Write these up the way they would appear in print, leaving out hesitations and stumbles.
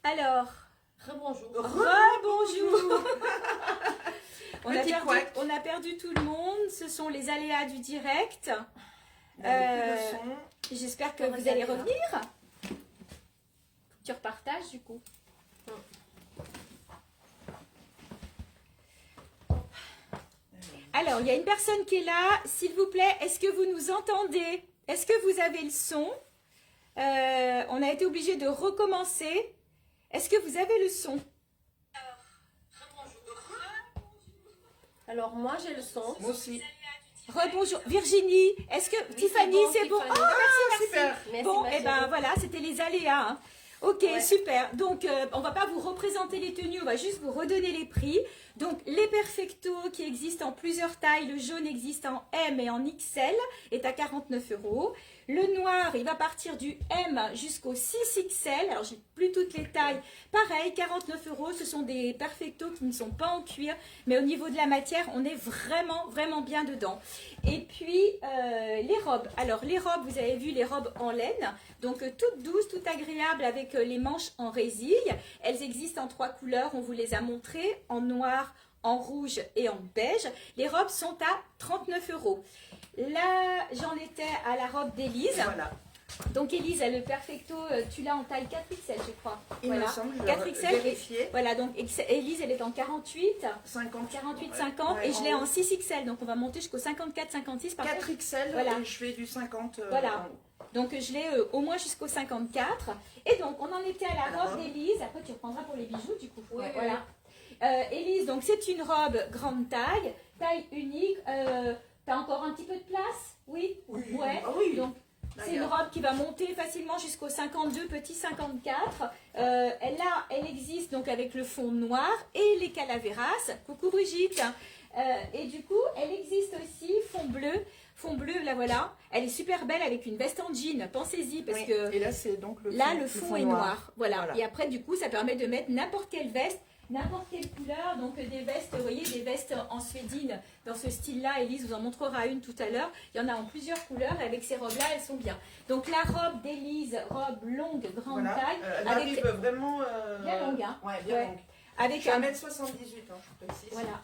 Alors, Rebonjour. rebonjour. Petit couac. On a perdu tout le monde. Ce sont les aléas du direct. Il y avait plus de son. J'espère que On vous va allez aller là. revenir. Tu repartages du coup. Alors, il y a une personne qui est là. S'il vous plaît, est-ce que vous nous entendez? Est-ce que vous avez le son? On a été obligé de recommencer. Est-ce que vous avez le son? Alors moi j'ai le son. Moi aussi. Rebonjour. Virginie, est-ce que... Tiffany, c'est bon? Tiffany. Oh, merci. Super. Merci, Bon, ma et ben chérie. voilà, c'était les aléas. Hein. Ok, Ouais. super. Donc, on va pas vous représenter les tenues, on va juste vous redonner les prix. Donc, les Perfecto qui existent en plusieurs tailles, le jaune existe en M et en XL, est à 49 €. Le noir, il va partir du M jusqu'au 6XL. Alors, j'ai plus toutes les tailles. Pareil, 49 €. Ce sont des Perfecto qui ne sont pas en cuir, mais au niveau de la matière, on est vraiment, vraiment bien dedans. Et puis, les robes. Alors, les robes, vous avez vu les robes en laine. Donc, toutes douces, toutes agréables avec les manches en résille. Elles existent en 3 couleurs. On vous les a montrées en noir, en rouge et en beige. Les robes sont à 39 €. Là, j'en étais à la robe d'Élise. Voilà. Donc, Élise a le Perfecto. Tu l'as en taille 4XL, je crois. Il me semble, je vais 4XL. vérifier. Voilà, donc Élise, elle est en 48. 50. 48-50 Ouais, et je l'ai haut. en 6XL, donc on va monter jusqu'au 54-56 par contre. 4XL Voilà. et je fais du 50. Voilà. en haut. Donc je l'ai au moins jusqu'au 54. Et donc on en était à la Alors. robe d'Élise. Après tu reprendras pour les bijoux du coup. Oui, oui, Voilà. Élise, donc c'est une robe grande taille, taille unique. T'as encore un petit peu de place? Oui. Oui. Ouais. Ah oui. Donc c'est une robe qui va monter facilement jusqu'au 52, petit 54. Elle existe donc avec le fond noir et les calaveras. Coucou Brigitte. Et du coup, elle existe aussi fond bleu. Fond bleu, là voilà. Elle est super belle avec une veste en jean. Pensez-y parce Oui. que Et là, c'est donc le là, fond, le fond est noir. Voilà. Voilà. Et après, du coup, ça permet de mettre n'importe quelle veste, n'importe quelle couleur. Donc, des vestes, vous voyez, des vestes en suédine dans ce style-là. Élise vous en montrera une tout à l'heure. Il y en a en plusieurs couleurs. Et avec ces robes-là, elles sont bien. Donc, la robe d'Élise, robe longue, grande Voilà. taille. Elle avec arrive vraiment. bien longue, hein. Ouais, bien Ouais. longue. avec Je fais un, 1m78, hein, je précise. Voilà. Donc,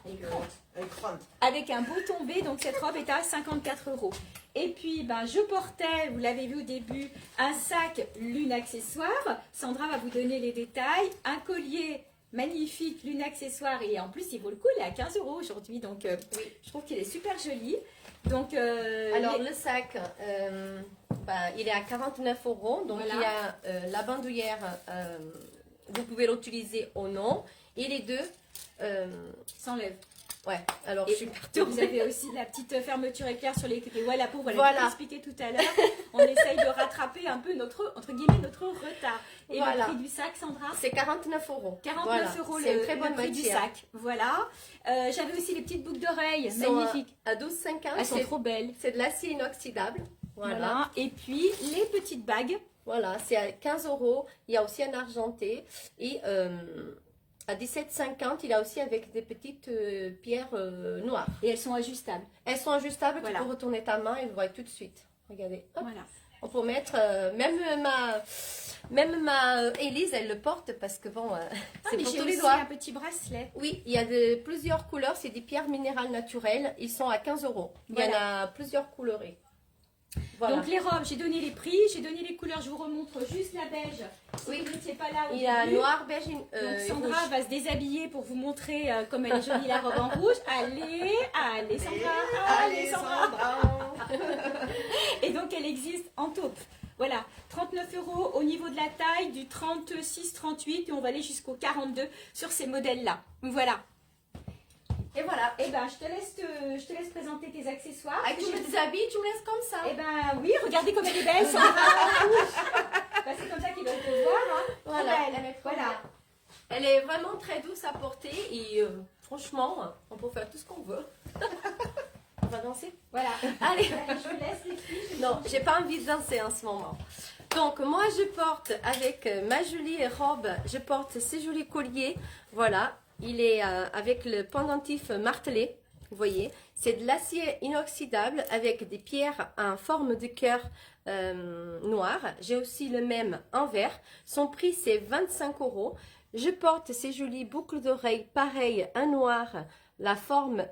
elle est grande. avec un beau tombé. Donc, cette robe est à 54 €. Et puis, ben, je portais, vous l'avez vu au début, un sac Lune Accessoire. Sandra va vous donner les détails. Un collier magnifique, Lune Accessoire. Et en plus, il vaut le coup, il est à 15 € aujourd'hui. Donc, Oui. je trouve qu'il est super joli. Donc, Alors le sac, il est à 49 €. Donc Voilà. il y a la bandoulière, vous pouvez l'utiliser ou non. Et les deux, s'enlève. ouais, alors Et je suis vous perturbée. avez aussi la petite fermeture éclair sur les côtés. Ouais, la pauvre, elle a Voilà. tout expliqué tout à l'heure. On essaye de rattraper un peu notre, entre guillemets, notre retard. Et Voilà. le prix du sac, Sandra? C'est 49 €. 49 Voilà. € C'est une le, très bonne le prix du matière. sac. Voilà. J'avais aussi les petites boucles d'oreilles. Ils sont Magnifiques. à 12,50 €. Elles sont trop belles. C'est de l'acier inoxydable. Voilà. Voilà. Et puis, les petites bagues. Voilà, c'est à 15 €. Il y a aussi un argenté. Et à 17,50 €, il y a aussi avec des petites pierres noires. Et elles sont ajustables. Elles sont ajustables, Voilà. tu peux retourner ta main et le voir tout de suite. Regardez. Hop. Voilà. On peut mettre, même ma Élise, elle le porte parce que bon, c'est mais pour j'ai tous les aussi doigts. un petit bracelet. Oui, il y a plusieurs couleurs, c'est des pierres minérales naturelles. Ils sont à 15 €. Il y en Voilà. a plusieurs couleurs. Voilà. Donc les robes, j'ai donné les prix, j'ai donné les couleurs. Je vous remontre juste la beige. Si Oui. vous n'étiez pas là au Il y a début. noir, beige Donc et Sandra rouge. va se déshabiller pour vous montrer comme elle est jolie la robe en rouge. Allez, allez Sandra, allez Sandra. Et donc elle existe en taupe. Voilà, 39 € au niveau de la taille, du 36-38 et on va aller jusqu'au 42 sur ces modèles-là. Voilà. Et voilà. Et ben je te laisse présenter tes accessoires. Ah, tu me déshabilles, tu me laisses comme ça. Eh ben oui, regardez comme elle est belle, Sandra. Ben, c'est comme ça qu'ils veulent te voir. Hein. Trop Voilà, belle. elle est trop Voilà. bien. Elle est vraiment très douce à porter et franchement, on peut faire tout ce qu'on veut. On va danser. Voilà. Allez. Je vous laisse les filles. Non, j'ai pas envie de danser en ce moment. Donc moi je porte avec ma jolie robe, je porte ces jolis colliers. Voilà, il est avec le pendentif martelé. Vous voyez, c'est de l'acier inoxydable avec des pierres en forme de cœur noir. J'ai aussi le même en vert. Son prix, c'est 25 €. Je porte ces jolies boucles d'oreilles, pareil, un noir. La forme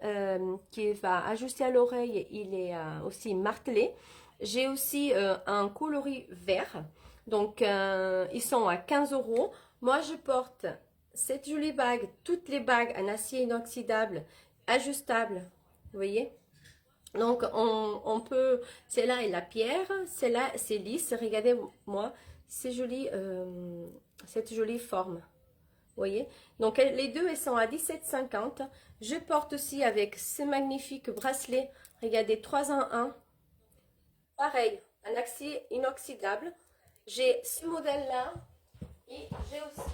qui va ajuster à l'oreille, il est aussi martelé. J'ai aussi un coloris vert. Donc, ils sont à 15 €. Moi, je porte cette jolie bague, toutes les bagues en acier inoxydable, ajustable. Vous voyez? Donc, on peut... Celle-là est la pierre, celle-là, c'est lisse. Regardez-moi, c'est joli, cette jolie forme. Vous voyez? Donc, les deux, elles sont à 17,50 €. Je porte aussi avec ce magnifique bracelet. Regardez, 3 en 1. Pareil, un acier inoxydable. J'ai ce modèle-là et j'ai aussi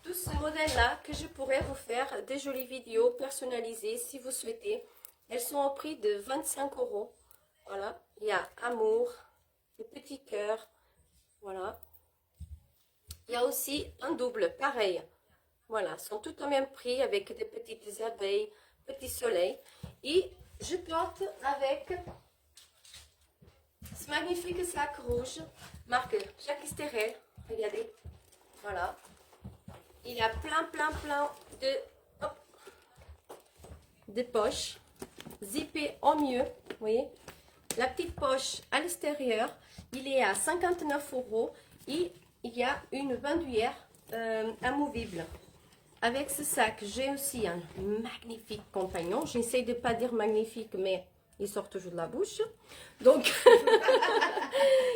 tout ce modèle-là que je pourrais vous faire des jolies vidéos personnalisées si vous souhaitez. Elles sont au prix de 25 €. Voilà, il y a amour, le petit cœur, voilà. Il y a aussi un double, pareil. Voilà, sont tous au même prix avec des petites abeilles, petits soleils. Et je porte avec ce magnifique sac rouge, marque Jacques Esterel. Regardez, voilà. Il y a plein de poches, zippées au mieux, vous voyez. La petite poche à l'extérieur, il est à 59 € et il y a une bandoulière amovible. Avec ce sac, j'ai aussi un magnifique compagnon. J'essaie de ne pas dire magnifique, mais il sort toujours de la bouche. Donc,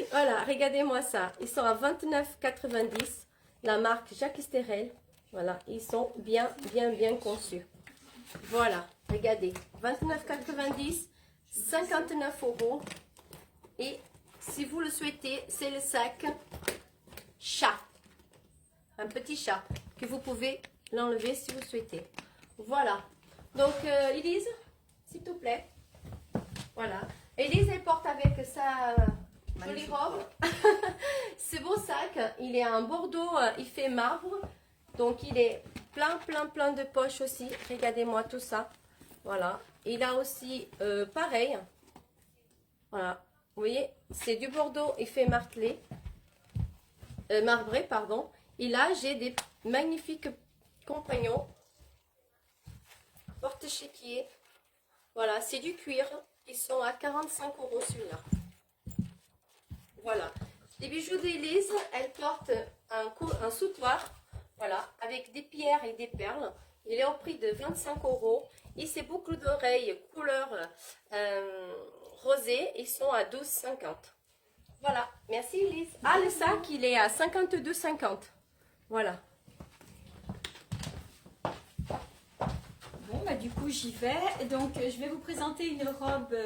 voilà, regardez-moi ça. Ils sont à 29,90 €. La marque Jacques Esterel. Voilà, ils sont bien conçus. Voilà, regardez. 29,90 €, 59 €. Et si vous le souhaitez, c'est le sac chat. Un petit chat que vous pouvez l'enlever si vous souhaitez. Voilà. Donc, Elise, s'il te plaît. Voilà. Elise, elle porte avec sa jolie robe. Ce beau sac, il est en bordeaux, il fait marbre. Donc, il est plein de poches aussi. Regardez-moi tout ça. Voilà. Il a aussi, pareil. Voilà. Vous voyez, c'est du bordeaux, il fait martelé. Marbré, pardon. Et là, j'ai des magnifiques compagnons. Porte-chéquier. Voilà, c'est du cuir. Ils sont à 45 € celui-là. Voilà. Les bijoux d'Élise, elle porte un soutoir. Voilà, avec des pierres et des perles. Il est au prix de 25 €. Et ces boucles d'oreilles couleur rosée, ils sont à 12,50 €. Voilà, merci Elise. Ah, le sac, il est à 52,50 €. Voilà. Bon, bah du coup, j'y vais. Donc, je vais vous présenter une robe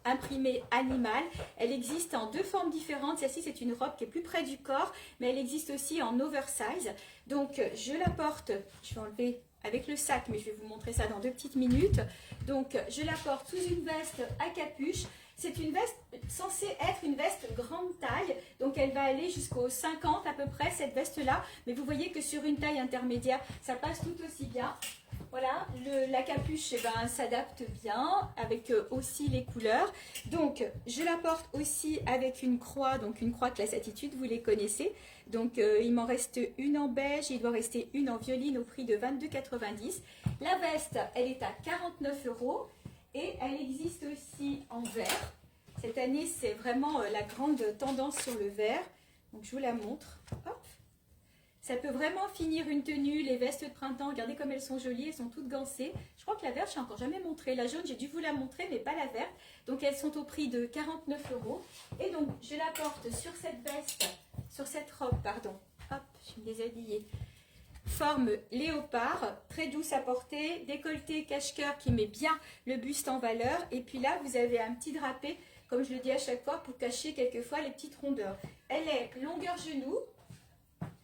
imprimée animale. Elle existe en deux formes différentes. Celle-ci, c'est une robe qui est plus près du corps, mais elle existe aussi en oversize. Donc, je la porte, je vais enlever avec le sac, mais je vais vous montrer ça dans 2 petites minutes. Donc, je la porte sous une veste à capuche. C'est une veste censée être une veste grande taille, donc elle va aller jusqu'au 50 à peu près, cette veste-là. Mais vous voyez que sur une taille intermédiaire, ça passe tout aussi bien. Voilà, la capuche s'adapte bien avec aussi les couleurs. Donc, je la porte aussi avec une croix, donc une croix classe attitude, vous les connaissez. Donc, il m'en reste une en beige, il doit rester une en violine au prix de 22,90 €. La veste, elle est à 49 € et elle existe aussi en vert. Cette année, c'est vraiment la grande tendance sur le vert. Donc, je vous la montre. Hop. Ça peut vraiment finir une tenue, les vestes de printemps, regardez comme elles sont jolies, elles sont toutes gancées. Je crois que la verte, je n'ai encore jamais montré. La jaune, j'ai dû vous la montrer, mais pas la verte. Donc elles sont au prix de 49 €. Et donc, je la porte sur cette veste, sur cette robe, pardon. Hop, je suis déshabillée. Forme léopard, très douce à porter, décolleté cache-cœur qui met bien le buste en valeur. Et puis là, vous avez un petit drapé, comme je le dis à chaque fois, pour cacher quelquefois les petites rondeurs. Elle est longueur genou.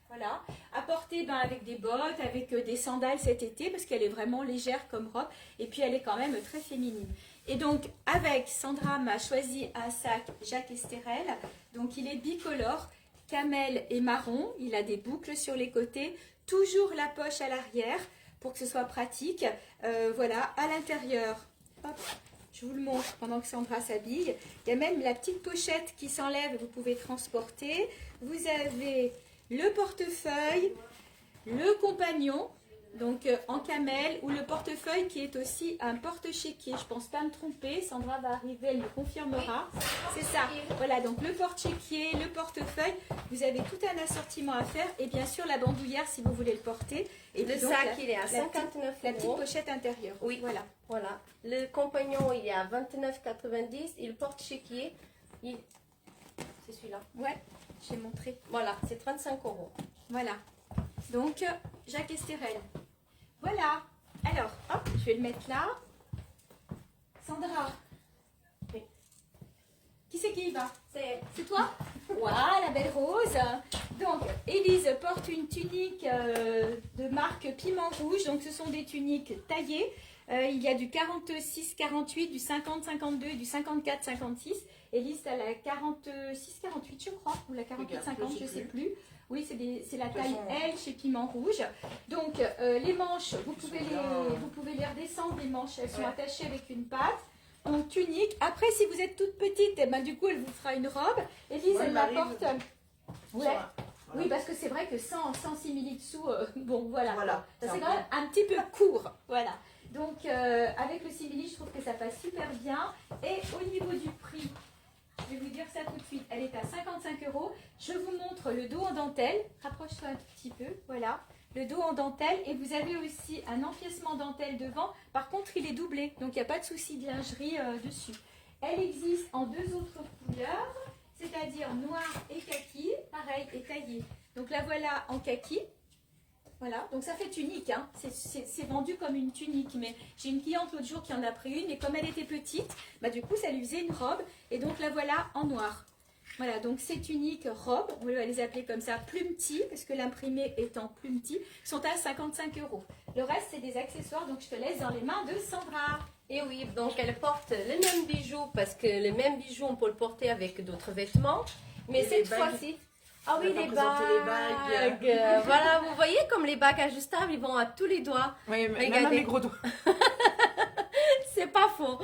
Voilà, à porter avec des bottes, avec des sandales cet été, parce qu'elle est vraiment légère comme robe, et puis elle est quand même très féminine. Et donc, avec Sandra m'a choisi un sac Jacques Esterel, donc il est bicolore, camel et marron, il a des boucles sur les côtés, toujours la poche à l'arrière, pour que ce soit pratique. Voilà, à l'intérieur, hop, je vous le montre pendant que Sandra s'habille. Il y a même la petite pochette qui s'enlève, vous pouvez transporter. Vous avez le portefeuille, le compagnon, donc en camel, ou le portefeuille qui est aussi un porte-chéquier. Je pense pas me tromper, Sandra va arriver, elle me confirmera. C'est ça, voilà, donc le porte-chéquier, le portefeuille, vous avez tout un assortiment à faire, et bien sûr la bandoulière si vous voulez le porter. Et Le puis donc, sac, il est à 59 la petite euros. pochette intérieure. Oui, Voilà. voilà. Le compagnon, il est à 29,90. Il porte chéquier. C'est celui-là. Ouais, j'ai montré. Voilà, c'est 35 euros. Voilà. Donc, Jacques Estérel. Voilà. Alors, hop, je vais le mettre là. Sandra. Oui. Qui c'est qui y va? C'est toi? Voilà, la belle rose. Donc, Élise porte une tunique de marque Piment Rouge. Donc, ce sont des tuniques taillées. Il y a du 46-48, du 50-52 et du 54-56. Élise, tu as la 46-48, je crois, ou la 48-50, je ne sais plus. Oui, c'est la taille L chez Piment Rouge. Donc, les manches, vous pouvez les redescendre, les manches, elles sont attachées avec une patte. Donc, tunique. Après, si vous êtes toute petite, eh ben, du coup, elle vous fera une robe. Élise, elle la porte. Ouais. Oui, parce que c'est vrai que sans simili-dessous, bon, voilà. Ça, c'est quand même un petit peu court. Voilà. Donc, avec le simili, je trouve que ça passe super bien. Et au niveau du prix, je vais vous dire ça tout de suite. Elle est à 55 euros. Je vous montre le dos en dentelle. Rapproche-toi un tout petit peu. Voilà. Le dos en dentelle. Et vous avez aussi un empiècement dentelle devant. Par contre, il est doublé. Donc, il n'y a pas de souci de lingerie dessus. Elle existe en deux autres couleurs. C'est-à-dire noir et kaki. Pareil, et taillé. Donc, la voilà en kaki. Voilà, donc ça fait tunique, hein. C'est vendu comme une tunique, mais j'ai une cliente l'autre jour qui en a pris une, et comme elle était petite, bah du coup ça lui faisait une robe, et donc la voilà en noir. Voilà, donc ces tuniques robes, on va les appeler comme ça, plumety, parce que l'imprimé étant plumety, sont à 55 euros. Le reste c'est des accessoires, donc je te laisse dans les mains de Sandra. Et oui, donc elle porte les mêmes bijoux, parce que les mêmes bijoux on peut le porter avec d'autres vêtements, mais Et cette les bagues. fois-ci... Ah oui, On va les présenter bagues. les bagues. Voilà, vous voyez comme les bagues ajustables, ils vont à tous les doigts. Oui, même Regardez. à mes gros doigts. C'est pas faux.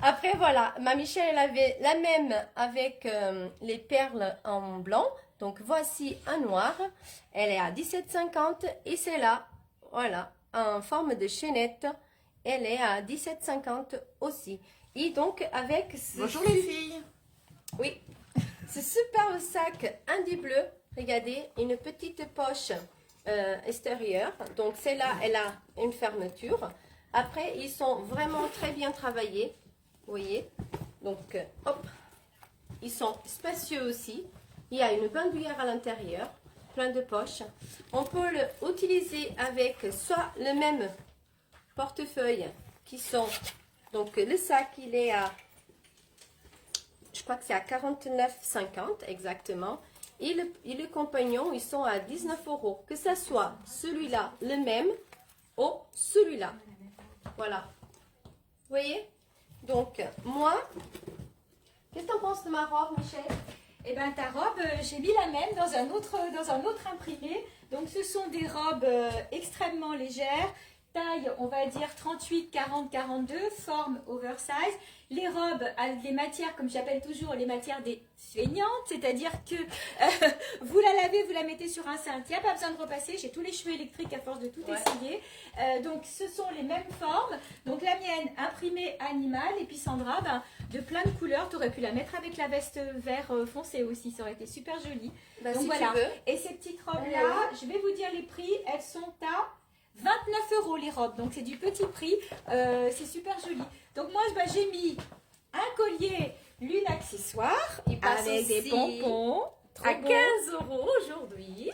Après, voilà, ma Michelle, elle avait la même avec les perles en blanc. Donc, voici un noir. Elle est à 17,50 et c'est là, voilà, en forme de chaînette. Elle est à 17,50 aussi. Et donc, avec ce... Bonjour les filles. Oui, ce superbe sac Indie bleu, regardez, une petite poche extérieure. Donc celle-là, elle a une fermeture. Après, ils sont vraiment très bien travaillés, vous voyez. Donc, hop, ils sont spacieux aussi. Il y a une bandoulière à l'intérieur, plein de poches. On peut l'utiliser avec soit le même portefeuille qui sont... Donc le sac, il est à... Je crois que c'est à 49,50 exactement. Et le compagnon, ils sont à 19 euros. Que ce soit celui-là, le même, ou celui-là. Voilà. Vous voyez? Donc, moi, qu'est-ce que tu en penses de ma robe, Michel? Eh bien, ta robe, j'ai mis la même dans un autre imprimé. Donc, ce sont des robes extrêmement légères. Taille, on va dire 38, 40, 42, forme oversize. Les robes, les matières, comme j'appelle toujours, les matières des feignantes, c'est-à-dire que vous la lavez, vous la mettez sur un cintre, il n'y a pas besoin de repasser, j'ai tous les cheveux électriques à force de tout essayer. Donc ce sont les mêmes formes. Donc la mienne, imprimée animale, et puis Sandra, ben, de plein de couleurs, tu aurais pu la mettre avec la veste vert foncé aussi, ça aurait été super joli. Ben, donc si voilà, tu veux. et ces petites robes-là, je vais vous dire les prix, elles sont à 29 euros les robes, donc c'est du petit prix, c'est super joli. Donc moi j'ai mis un collier, l'une accessoire, Il passe avec aussi des pompons, à trop 15 beau. euros aujourd'hui.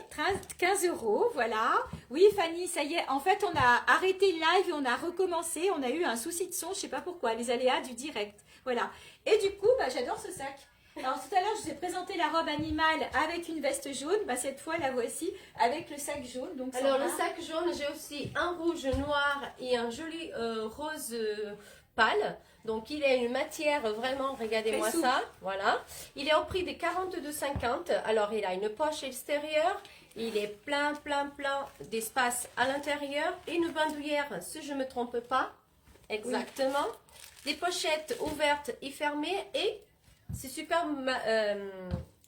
15 euros, voilà. Oui Fanny, ça y est, en fait on a arrêté le live et on a recommencé, on a eu un souci de son, je sais pas pourquoi, les aléas du direct, voilà. Et du coup, bah, j'adore ce sac. Alors tout à l'heure, je vous ai présenté la robe animale avec une veste jaune. Bah, cette fois, la voici avec le sac jaune. Donc, Alors Sandra. le sac jaune, j'ai aussi un rouge noir et un joli rose pâle. Donc il a une matière vraiment, regardez-moi Très souple. ça, voilà. Il est au prix de 42,50. Alors il a une poche extérieure Il est plein d'espace à l'intérieur. Une bandoulière, si je ne me trompe pas. Exactement. Des pochettes ouvertes et fermées. Et c'est super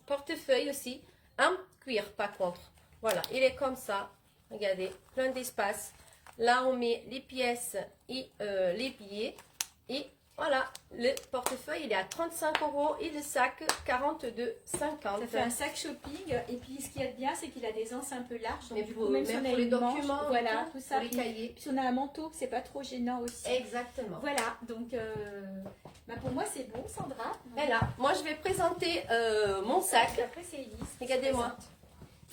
portefeuille aussi. En cuir par contre. Voilà, il est comme ça. Regardez, plein d'espace. Là, on met les pièces et les billets. Et voilà, le portefeuille, il est à 35 € et le sac, 42,50 €. Ça fait un sac shopping. Et puis, ce qu'il y a de bien, c'est qu'il a des anses un peu larges. Donc, Mais du pour- coup, même si même on a pour les une documents, manche, voilà, tout ça. pour les cahiers. Puis, si on a un manteau, c'est pas trop gênant aussi. Exactement. Voilà, donc bah pour moi, c'est bon, Sandra. Et là, moi, je vais présenter mon sac. Après, c'est Elise. qui Regardez-moi. présente.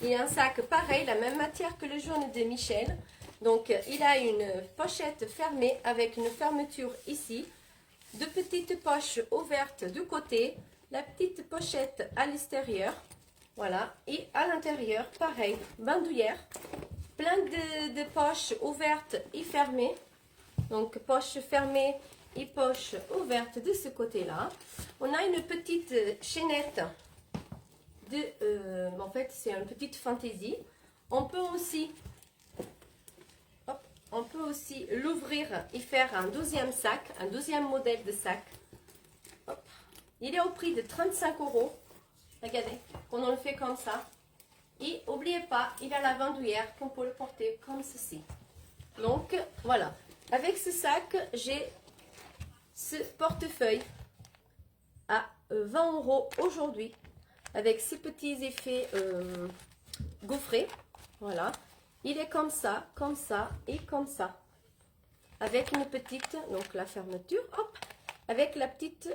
Il y a un sac pareil, la même matière que le jaune de Michel. Donc, il a une pochette fermée avec une fermeture ici. Deux petites poches ouvertes de côté. La petite pochette à l'extérieur. Voilà. Et à l'intérieur, pareil, bandoulière. Plein de poches ouvertes et fermées. Donc, poche fermée et poche ouverte de ce côté-là. On a une petite chaînette. En fait, c'est une petite fantaisie. On peut aussi l'ouvrir et faire un deuxième sac, un deuxième modèle de sac. Hop. Il est au prix de 35 €. Regardez, on le fait comme ça. Et n'oubliez pas, il a la bandoulière qu'on peut le porter comme ceci. Donc, voilà. Avec ce sac, j'ai ce portefeuille à 20 € aujourd'hui. Avec ces petits effets gaufrés. Voilà. Il est comme ça et comme ça. Avec une petite, donc la fermeture, hop, avec la petite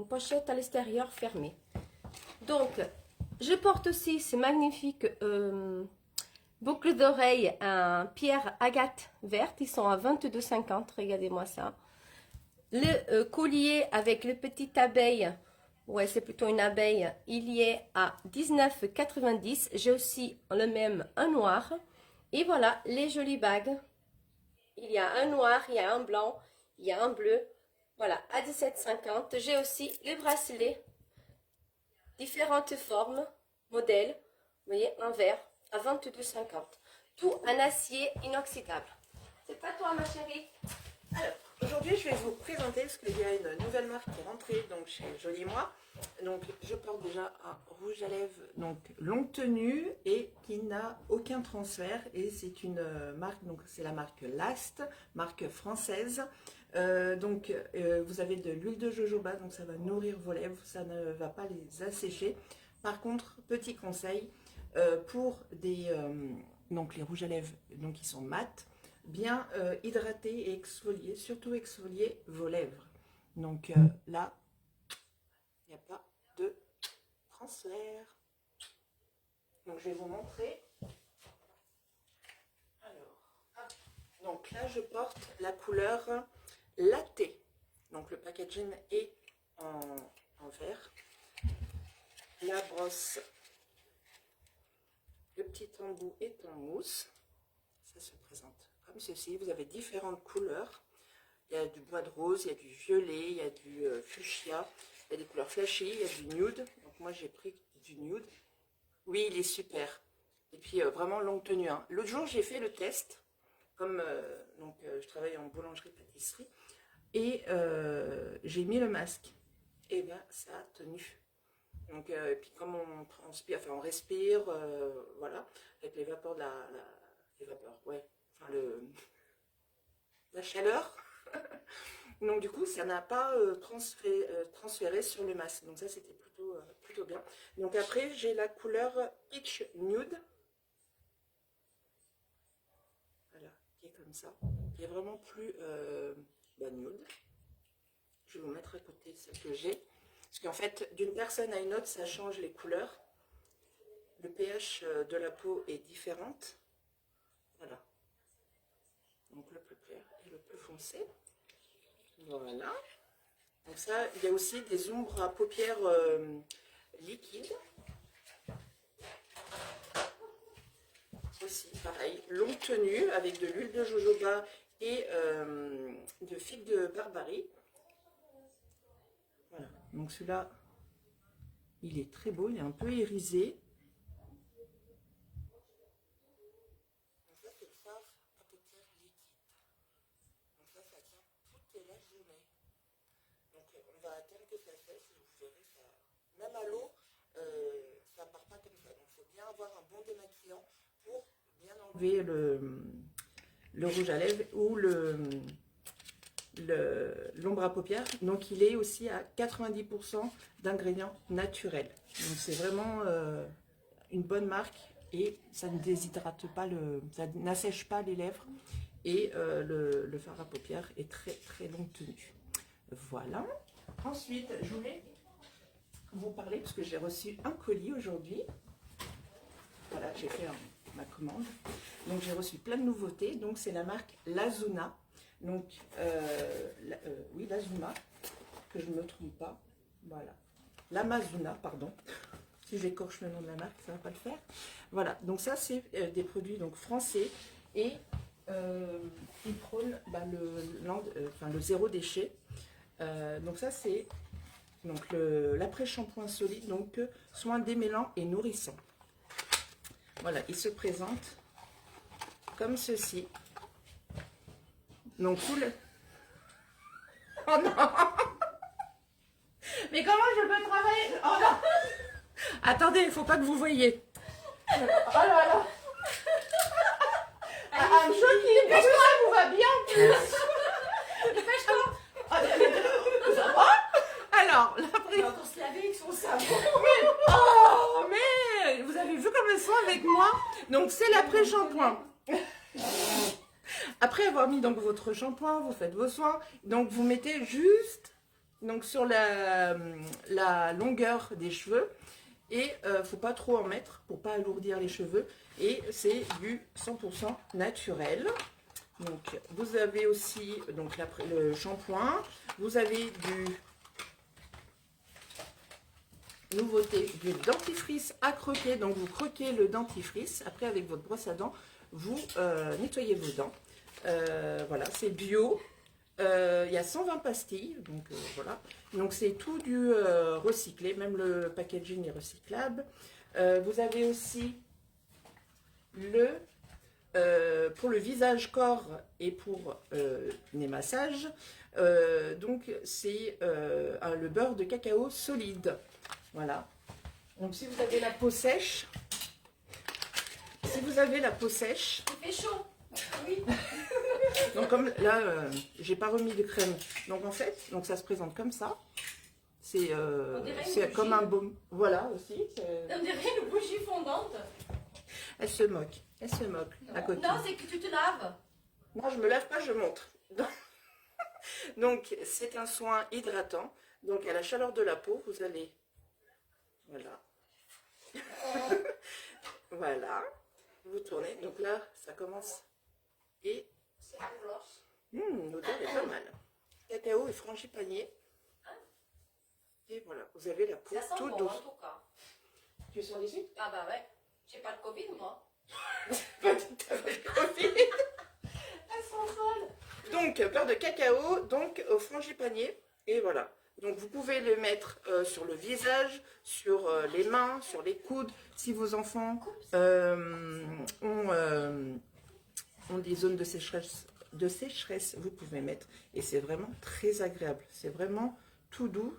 pochette à l'extérieur fermée. Donc, je porte aussi ces magnifiques boucles d'oreilles en pierre agate verte. Ils sont à 22,50 €. Regardez-moi ça. Le collier avec le petit abeille. Ouais, c'est plutôt une abeille. Il y est à 19,90 €. J'ai aussi le même, un noir. Et voilà, les jolies bagues. Il y a un noir, il y a un blanc, il y a un bleu. Voilà, à 17,50 €. J'ai aussi les bracelets. Différentes formes, modèles. Vous voyez, en verre, à 22,50 €. Tout en acier inoxydable. C'est à toi, ma chérie. Alors, aujourd'hui, je vais vous présenter parce qu'il y a une nouvelle marque qui est rentrée donc chez Joli Moi. Donc, je porte déjà un rouge à lèvres donc longue tenue et qui n'a aucun transfert. Et c'est une marque, donc c'est la marque Last, marque française. Vous avez de l'huile de jojoba, donc ça va nourrir vos lèvres, ça ne va pas les assécher. Par contre, petit conseil, pour donc les rouges à lèvres donc qui sont mat, bien hydrater et exfolier, surtout exfolier vos lèvres. Donc là, il n'y a pas de transfert. Donc je vais vous montrer. Alors, hop. Donc là je porte la couleur latte. Donc le packaging est en vert. La brosse, le petit embout est en mousse. Ça se présente comme ceci. Vous avez différentes couleurs. Il y a du bois de rose, il y a du violet, il y a du fuchsia, il y a des couleurs flashy, il y a du nude. Donc moi j'ai pris du nude. Oui, il est super. Et puis vraiment longue tenue. Hein. L'autre jour j'ai fait le test. Comme je travaille en boulangerie-pâtisserie. Et j'ai mis le masque. Et bien ça a tenu. Donc, et puis comme on transpire, enfin on respire, voilà, avec les vapeurs de les vapeurs, ouais, enfin la chaleur. Donc du coup, ça n'a pas transféré sur le masque. Donc ça, c'était plutôt bien. Donc après, j'ai la couleur Peach Nude. Voilà, qui est comme ça. Qui est vraiment plus nude. Je vais vous mettre à côté celle que j'ai. Parce qu'en fait, d'une personne à une autre, ça change les couleurs. Le pH de la peau est différente. Voilà. Donc le plus clair et le plus foncé. Voilà. Donc ça, il y a aussi des ombres à paupières liquides. Aussi, pareil, longue tenue avec de l'huile de jojoba et de figues de Barbarie. Voilà. Donc celui-là, il est très beau, il est un peu irisé. va tel que ça fait, si vous verrez, ça, même à l'eau, ça part pas comme ça. Donc il faut bien avoir un bon démaquillant pour bien enlever le rouge à lèvres ou l'ombre à paupières. Donc il est aussi à 90% d'ingrédients naturels. Donc c'est vraiment une bonne marque et ça ne déshydrate pas, ça n'assèche pas les lèvres. Et le fard à paupières est très très longue tenue. Voilà. Ensuite, je voulais vous parler parce que j'ai reçu un colis aujourd'hui. Voilà, j'ai fait ma commande. Donc j'ai reçu plein de nouveautés. Donc c'est la marque Lazuna. Donc oui, Lazuna, que je ne me trompe pas. Voilà. L'Amazuna, pardon. Si j'écorche le nom de la marque, ça ne va pas le faire. Voilà. Donc ça c'est des produits donc français et ils prônent le zéro déchet. Donc ça c'est l'après-shampoing solide, donc soin démêlant et nourrissant. Voilà, il se présente comme ceci. Donc tout le... Oh non. Mais comment je peux travailler? Oh non. Attendez, il ne faut pas que vous voyez. Oh là là. Ah, un choqué, parce que ça vous va bien en plus. Dépêche-toi. Ça va? Alors, Il va encore se laver avec son savon. Oh, mais vous avez vu comme elles sont avec moi? Donc, c'est l'après-shampoing. Après avoir mis donc votre shampoing, vous faites vos soins. Donc, vous mettez juste donc, sur la longueur des cheveux. Et faut pas trop en mettre pour pas alourdir les cheveux. Et c'est du 100% naturel. Donc vous avez aussi donc, le shampoing. Vous avez du dentifrice à croquer. Donc vous croquez le dentifrice. Après avec votre brosse à dents, vous nettoyez vos dents. Voilà, c'est bio. Il y a 120 pastilles, donc voilà. Donc c'est tout du recyclé, même le packaging est recyclable. Vous avez aussi pour le visage corps et pour les massages, donc c'est le beurre de cacao solide. Voilà. Donc si vous avez la peau sèche, Il fait chaud. Oui. Donc comme là, j'ai pas remis de crème. Donc en fait, donc ça se présente comme ça. C'est comme un baume. Voilà aussi. On dirait une bougie fondante. Elle se moque. Elle se moque. Non, à côté. non, c'est que tu te laves. Non, je me lave pas, je montre. Donc c'est un soin hydratant. Donc à la chaleur de la peau, vous allez. Voilà. Voilà. Vous tournez. Donc là, ça commence. Et l'odeur est pas mal. Cacao et frangipanier. Et voilà, vous avez la peau Ça sent toute bon, douce. en tout cas. Tu sens d'ici? Ah bah ouais. J'ai pas de Covid, moi. Pas tout à fait Covid. Elles sont folles. Donc, beurre de cacao, donc au frangipanier. Et voilà. Donc, vous pouvez le mettre sur le visage, sur les mains, sur les coudes. Si vos enfants ont des zones de sécheresse, vous pouvez mettre. Et c'est vraiment très agréable. C'est vraiment tout doux.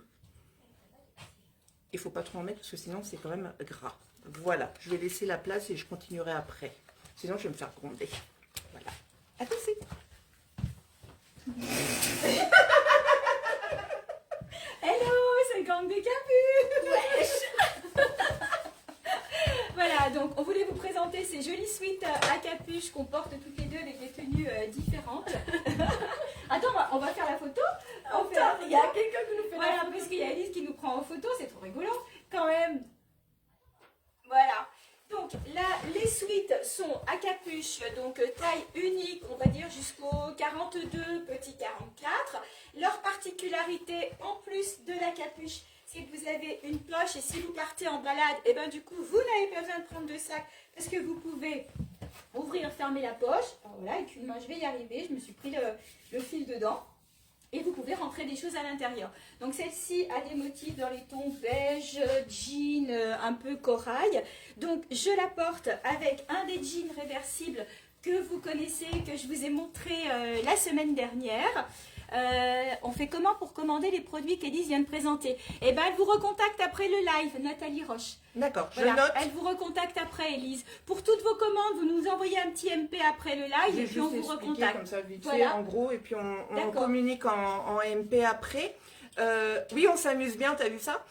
Il ne faut pas trop en mettre parce que sinon c'est quand même gras. Voilà, je vais laisser la place et je continuerai après. Sinon je vais me faire gronder. Voilà. À tout de suite. Hello, c'est le gang des capus. Wesh. Voilà, donc on voulait vous présenter ces jolies suites à capuche qu'on porte toutes les deux avec des tenues différentes. Attends, on va faire la photo. Il y a quelqu'un qui nous fait Voilà, la photo. parce qu'il y a Alice qui nous prend en photo, c'est trop rigolo quand même. Voilà. Donc là, les suites sont à capuche, donc taille unique, on va dire jusqu'au 42, petit 44. Leur particularité, en plus de la capuche, c'est que vous avez une poche et si vous partez en balade, et ben du coup, vous n'avez pas besoin de prendre de sac parce que vous pouvez ouvrir, fermer la poche. Alors voilà, avec une main, je vais y arriver, je me suis pris le fil dedans. Et vous pouvez rentrer des choses à l'intérieur. Donc celle-ci a des motifs dans les tons beige, jean, un peu corail. Donc je la porte avec un des jeans réversibles que vous connaissez, que je vous ai montré la semaine dernière. On fait comment pour commander les produits qu'Élise vient de présenter? Eh ben, elle vous recontacte après le live, Nathalie Roche. D'accord, je Voilà, note. elle vous recontacte après, Élise. Pour toutes vos commandes, vous nous envoyez un petit MP après le live et puis on vous recontacte. Comme ça, vite fait, Voilà. en gros, et puis on D'accord. communique en MP après. Oui, on s'amuse bien, t'as vu ça?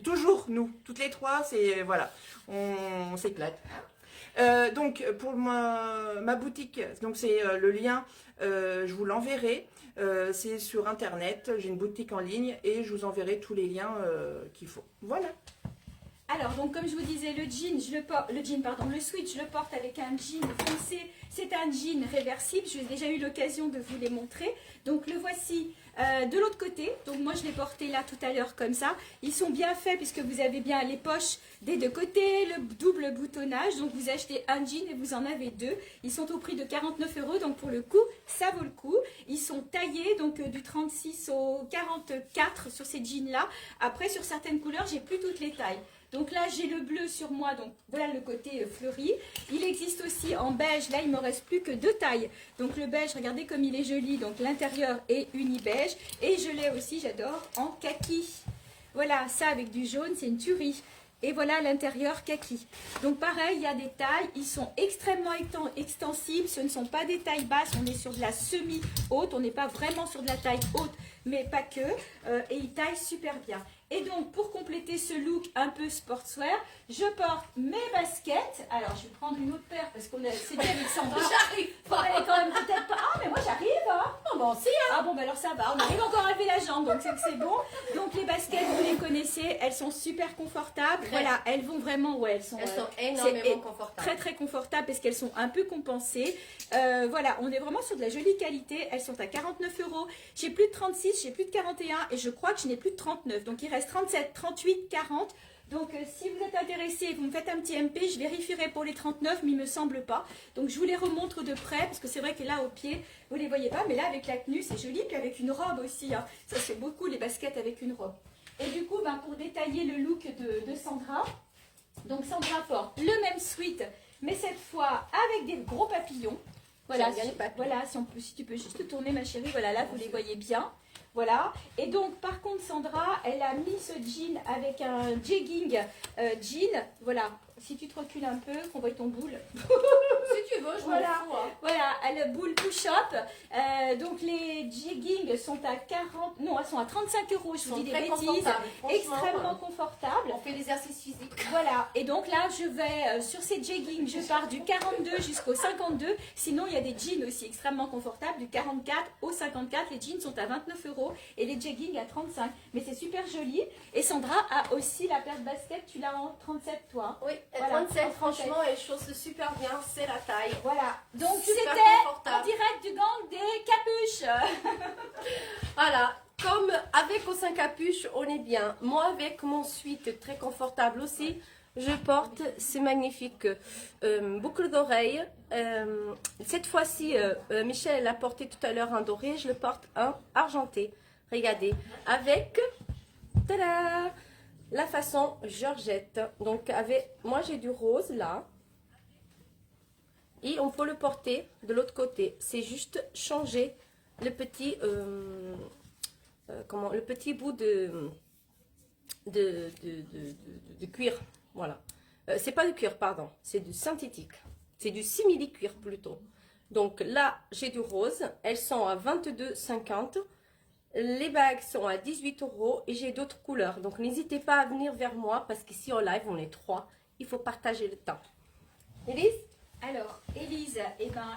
Toujours, nous, toutes les trois, c'est voilà, on s'éclate. Donc, pour ma boutique, donc c'est le lien, je vous l'enverrai. C'est sur internet, j'ai une boutique en ligne et je vous enverrai tous les liens qu'il faut. Voilà. Alors, donc comme je vous disais, le jean, le switch, je le porte avec un jean foncé. C'est un jean réversible. J'ai déjà eu l'occasion de vous les montrer. Donc, le voici de l'autre côté. Donc, moi, je l'ai porté là tout à l'heure comme ça. Ils sont bien faits puisque vous avez bien les poches des deux côtés, le double boutonnage. Donc, vous achetez un jean et vous en avez deux. Ils sont au prix de 49 €. Donc, pour le coup, ça vaut le coup. Ils sont taillés donc du 36 au 44 sur ces jeans-là. Après, sur certaines couleurs, j'ai plus toutes les tailles. Donc là, j'ai le bleu sur moi, donc voilà le côté fleuri. Il existe aussi en beige, là il me reste plus que deux tailles. Donc le beige, regardez comme il est joli, donc l'intérieur est uni beige. Et je l'ai aussi, j'adore, en kaki. Voilà, ça avec du jaune, c'est une tuerie. Et voilà l'intérieur kaki. Donc pareil, il y a des tailles, ils sont extrêmement extensibles, ce ne sont pas des tailles basses, on est sur de la semi-haute, on n'est pas vraiment sur de la taille haute, mais pas que. Et ils taillent super bien. Et donc, pour compléter ce look un peu sportswear, je porte mes baskets. Alors, je vais prendre une autre paire parce qu'on c'est bien avec Sandra. J'arrive pas. Elle est quand même peut-être pas... Ah, mais moi, j'arrive, hein. Non, bon, si, hein. Ah bon, bah alors ça va. On arrive encore à lever la jambe, donc c'est que c'est bon. Donc, les baskets, vous les connaissez. Elles sont super confortables. Très. Voilà, elles vont vraiment... Ouais, Elles sont c'est énormément confortables. très, très confortables parce qu'elles sont un peu compensées. Voilà, on est vraiment sur de la jolie qualité. Elles sont à 49 €. J'ai plus de 36, j'ai plus de 41 et je crois que je n'ai plus de 39. Donc, il reste 37, 38, 40. Donc, si vous êtes intéressé, vous me faites un petit MP, je vérifierai pour les 39, mais il ne me semble pas. Donc, je vous les remontre de près, parce que c'est vrai que là, au pied, vous ne les voyez pas, mais là, avec la tenue, c'est joli, puis avec une robe aussi. Hein. Ça, c'est beaucoup, les baskets avec une robe. Et du coup, ben, pour détailler le look de Sandra, donc Sandra porte le même sweat, mais cette fois avec des gros papillons. Voilà, voilà si tu peux juste le tourner, ma chérie, voilà, là, vous les voyez bien. Voilà, et donc par contre Sandra, elle a mis ce jean avec un jegging jean, voilà, si tu te recules un peu, qu'on voit ton boule. Si tu veux, je Voilà. m'en fous. Hein. Voilà, elle a boule push-up, donc les jeggings sont à 40, non, elles sont à 35 €, je vous dis des très bêtises, confortables, extrêmement confortables. On fait l'exercice physique. Voilà, et donc là je vais sur ces jeggings, je pars du 42 jusqu'au 52. Sinon il y a des jeans aussi extrêmement confortables, du 44 au 54. Les jeans sont à 29 € et les jeggings à 35. Mais c'est super joli. Et Sandra a aussi la paire de baskets, tu l'as en 37 toi. Oui, Voilà, 37, en franchement, elle chausse super bien, c'est la taille. Voilà, donc Super c'était en confortable. direct du gang des capuches. Voilà, comme avec ou sans capuche, on est bien. Moi, avec mon sweat très confortable aussi, je porte ces magnifiques boucles d'oreilles. Cette fois-ci, Michel a porté tout à l'heure un doré, je le porte un argenté. Regardez, avec tada, la façon Georgette. Donc, moi j'ai du rose là. Et on peut le porter de l'autre côté. C'est juste changer le petit, le petit bout de cuir. Voilà. C'est pas du cuir, pardon. C'est du synthétique. C'est du simili-cuir plutôt. Donc là, j'ai du rose. Elles sont à 22,50 €. Les bagues sont à 18 € et j'ai d'autres couleurs. Donc n'hésitez pas à venir vers moi parce qu'ici en live, on est 3. Il faut partager le temps. Élise? Alors, Élise,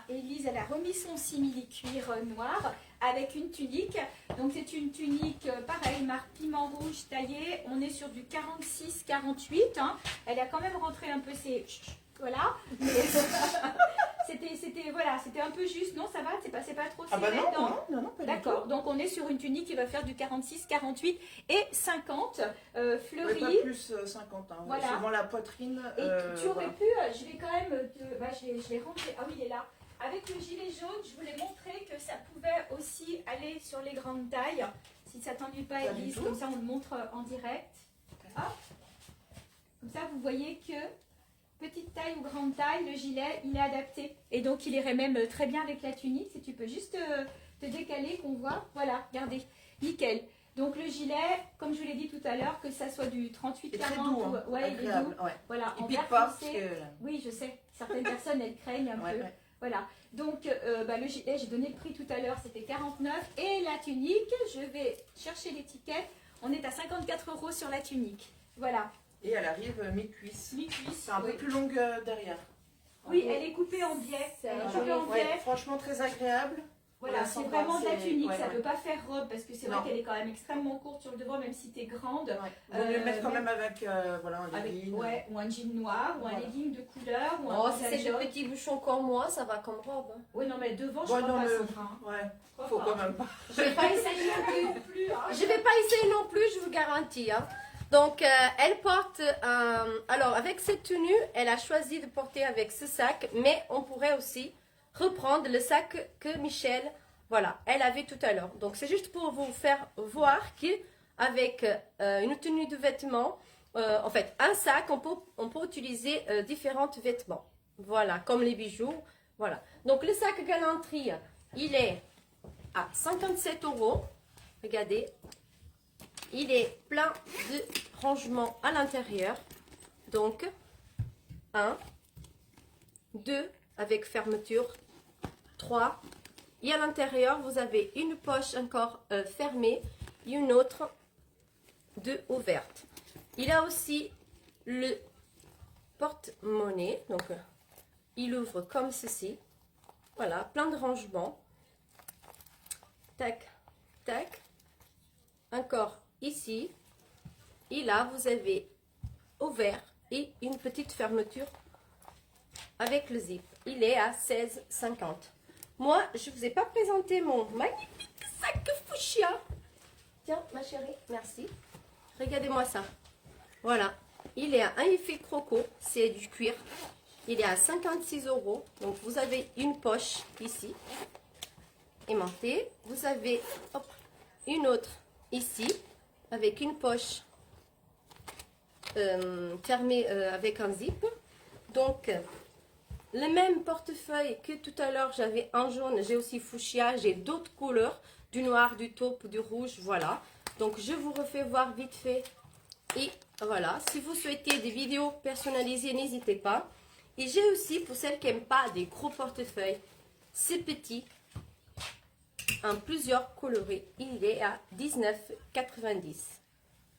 Élise, elle a remis son simili-cuir noir avec une tunique. Donc, c'est une tunique, pareil, marque piment rouge taillé. On est sur du 46-48. Hein. Elle a quand même rentré un peu ses... Voilà. C'était un peu juste. Non, ça va, c'est pas trop serré. Non, pas du tout. D'accord, donc on est sur une tunique qui va faire du 46, 48 et 50 fleurie. Ouais, pas plus 50, hein. Voilà. Suivant la poitrine. Et tu aurais voilà. pu, je vais quand même, je l'ai rangé, ah oui il est là. Avec le gilet jaune, je voulais montrer que ça pouvait aussi aller sur les grandes tailles. Si ça t'ennuie pas, Pas du Élise, tout. comme ça on le montre en direct. Hop. Comme ça vous voyez que petite taille ou grande taille, le gilet il est adapté. Et donc il irait même très bien avec la tunique. Si tu peux juste te décaler qu'on voit. Voilà, regardez, nickel. Donc le gilet, comme je vous l'ai dit tout à l'heure, que ça soit du 38, C'est très 40, doux, hein. ouais, il est Agréable, doux. ouais. Voilà, Il en pique vert pas, foncé. parce que... Oui, je sais. Certaines personnes, elles craignent un Ouais, peu. ouais. Voilà. Donc, le gilet, j'ai donné le prix tout à l'heure, c'était 49. Et la tunique, je vais chercher l'étiquette. On est à 54 € sur la tunique. Voilà. Et elle arrive mi-cuisse. Mi-cuisse. C'est un peu Oui. plus longue derrière. Oui, elle est coupée en biais. C'est Elle est un coupée en Ouais, biais. franchement très agréable. Voilà, On la c'est sent vraiment pas, de la c'est- tunique, ouais, ça ne ouais. peut pas faire robe parce que c'est vrai Non. qu'elle est quand même extrêmement courte sur le devant, même si tu es grande. Ouais. Vaut mieux le mettre quand même même avec voilà, un Avec, legging. ouais, ou un jean noir, ou un Voilà. legging de couleur, ou un Oh, si pantalon c'est des jaune. petits bouchons comme moi, ça va comme robe. Hein. Oui, non, mais devant, je Ouais, crois non, pas, mais- Sandra. Hein. Ouais, Je crois faut pas. quand même pas. Je vais pas essayer non plus. Je vais pas essayer non plus, je vous garantis. Hein. Donc, elle porte un... Alors, avec cette tenue, elle a choisi de porter avec ce sac, mais on pourrait aussi reprendre le sac que Michel, voilà, elle avait tout à l'heure. Donc, c'est juste pour vous faire voir qu'avec une tenue de vêtements, en fait, un sac, on peut utiliser différents vêtements. Voilà, comme les bijoux. Voilà. Donc, le sac galanterie, il est à 57 €. Regardez. Il est plein de rangements à l'intérieur. Donc, 1, 2 avec fermeture, 3. Et à l'intérieur, vous avez une poche encore fermée et une autre, 2 ouvertes. Il a aussi le porte-monnaie. Donc, il ouvre comme ceci. Voilà, plein de rangements. Tac, tac. Encore ici. Et là, vous avez ouvert et une petite fermeture avec le zip. Il est à 16,50 €. Moi, je ne vous ai pas présenté mon magnifique sac fuchsia. Tiens, ma chérie, merci. Regardez-moi ça. Voilà. Il est à un effet croco. C'est du cuir. Il est à 56 €. Donc, vous avez une poche ici. Aimantée. Vous avez hop, une autre ici. Avec une poche fermée avec un zip. Donc, le même portefeuille que tout à l'heure, j'avais en jaune, j'ai aussi fuchsia, j'ai d'autres couleurs, du noir, du taupe, du rouge, voilà. Donc, je vous refais voir vite fait. Et voilà, si vous souhaitez des vidéos personnalisées, n'hésitez pas. Et j'ai aussi, pour celles qui n'aiment pas des gros portefeuilles, ces petits, en plusieurs colorés. Il est à 19,90 €.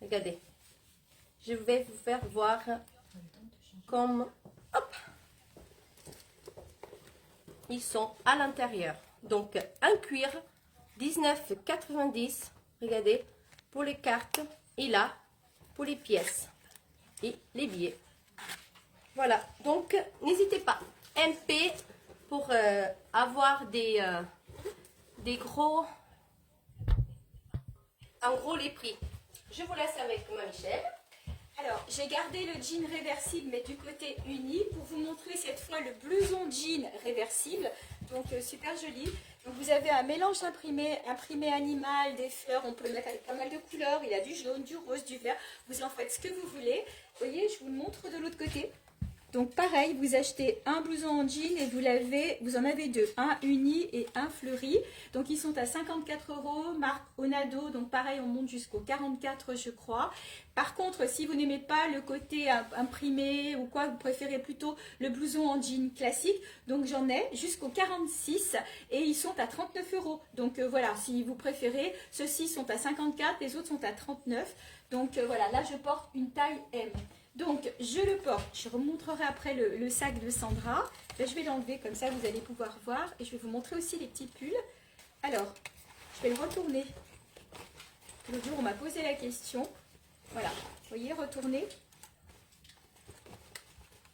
Regardez. Je vais vous faire voir comme... Hop. Ils sont à l'intérieur. Donc, un cuir, 19,90 €. Regardez, pour les cartes. Et là, pour les pièces. Et les billets. Voilà. Donc, n'hésitez pas. MP pour avoir des gros... En gros, les prix. Je vous laisse avec ma Michel. Alors, j'ai gardé le jean réversible, mais du côté uni, pour vous montrer cette fois le blouson jean réversible. Donc, super joli. Donc, vous avez un mélange imprimé animal, des fleurs. On peut le mettre avec pas mal de couleurs. Il y a du jaune, du rose, du vert. Vous en faites ce que vous voulez. Vous voyez, je vous le montre de l'autre côté. Donc, pareil, vous achetez un blouson en jean et vous en avez deux. Un uni et un fleuri. Donc, ils sont à 54 €, marque Onado. Donc, pareil, on monte jusqu'au 44, je crois. Par contre, si vous n'aimez pas le côté imprimé ou quoi, vous préférez plutôt le blouson en jean classique. Donc, j'en ai jusqu'au 46 et ils sont à 39 €. Donc, voilà, si vous préférez, ceux-ci sont à 54, les autres sont à 39. Donc, voilà, là, je porte une taille M. Donc, je le porte. Je remontrerai après le sac de Sandra. Là, je vais l'enlever comme ça, vous allez pouvoir voir. Et je vais vous montrer aussi les petits pulls. Alors, je vais le retourner. L'autre jour, on m'a posé la question. Voilà. Vous voyez, retourner.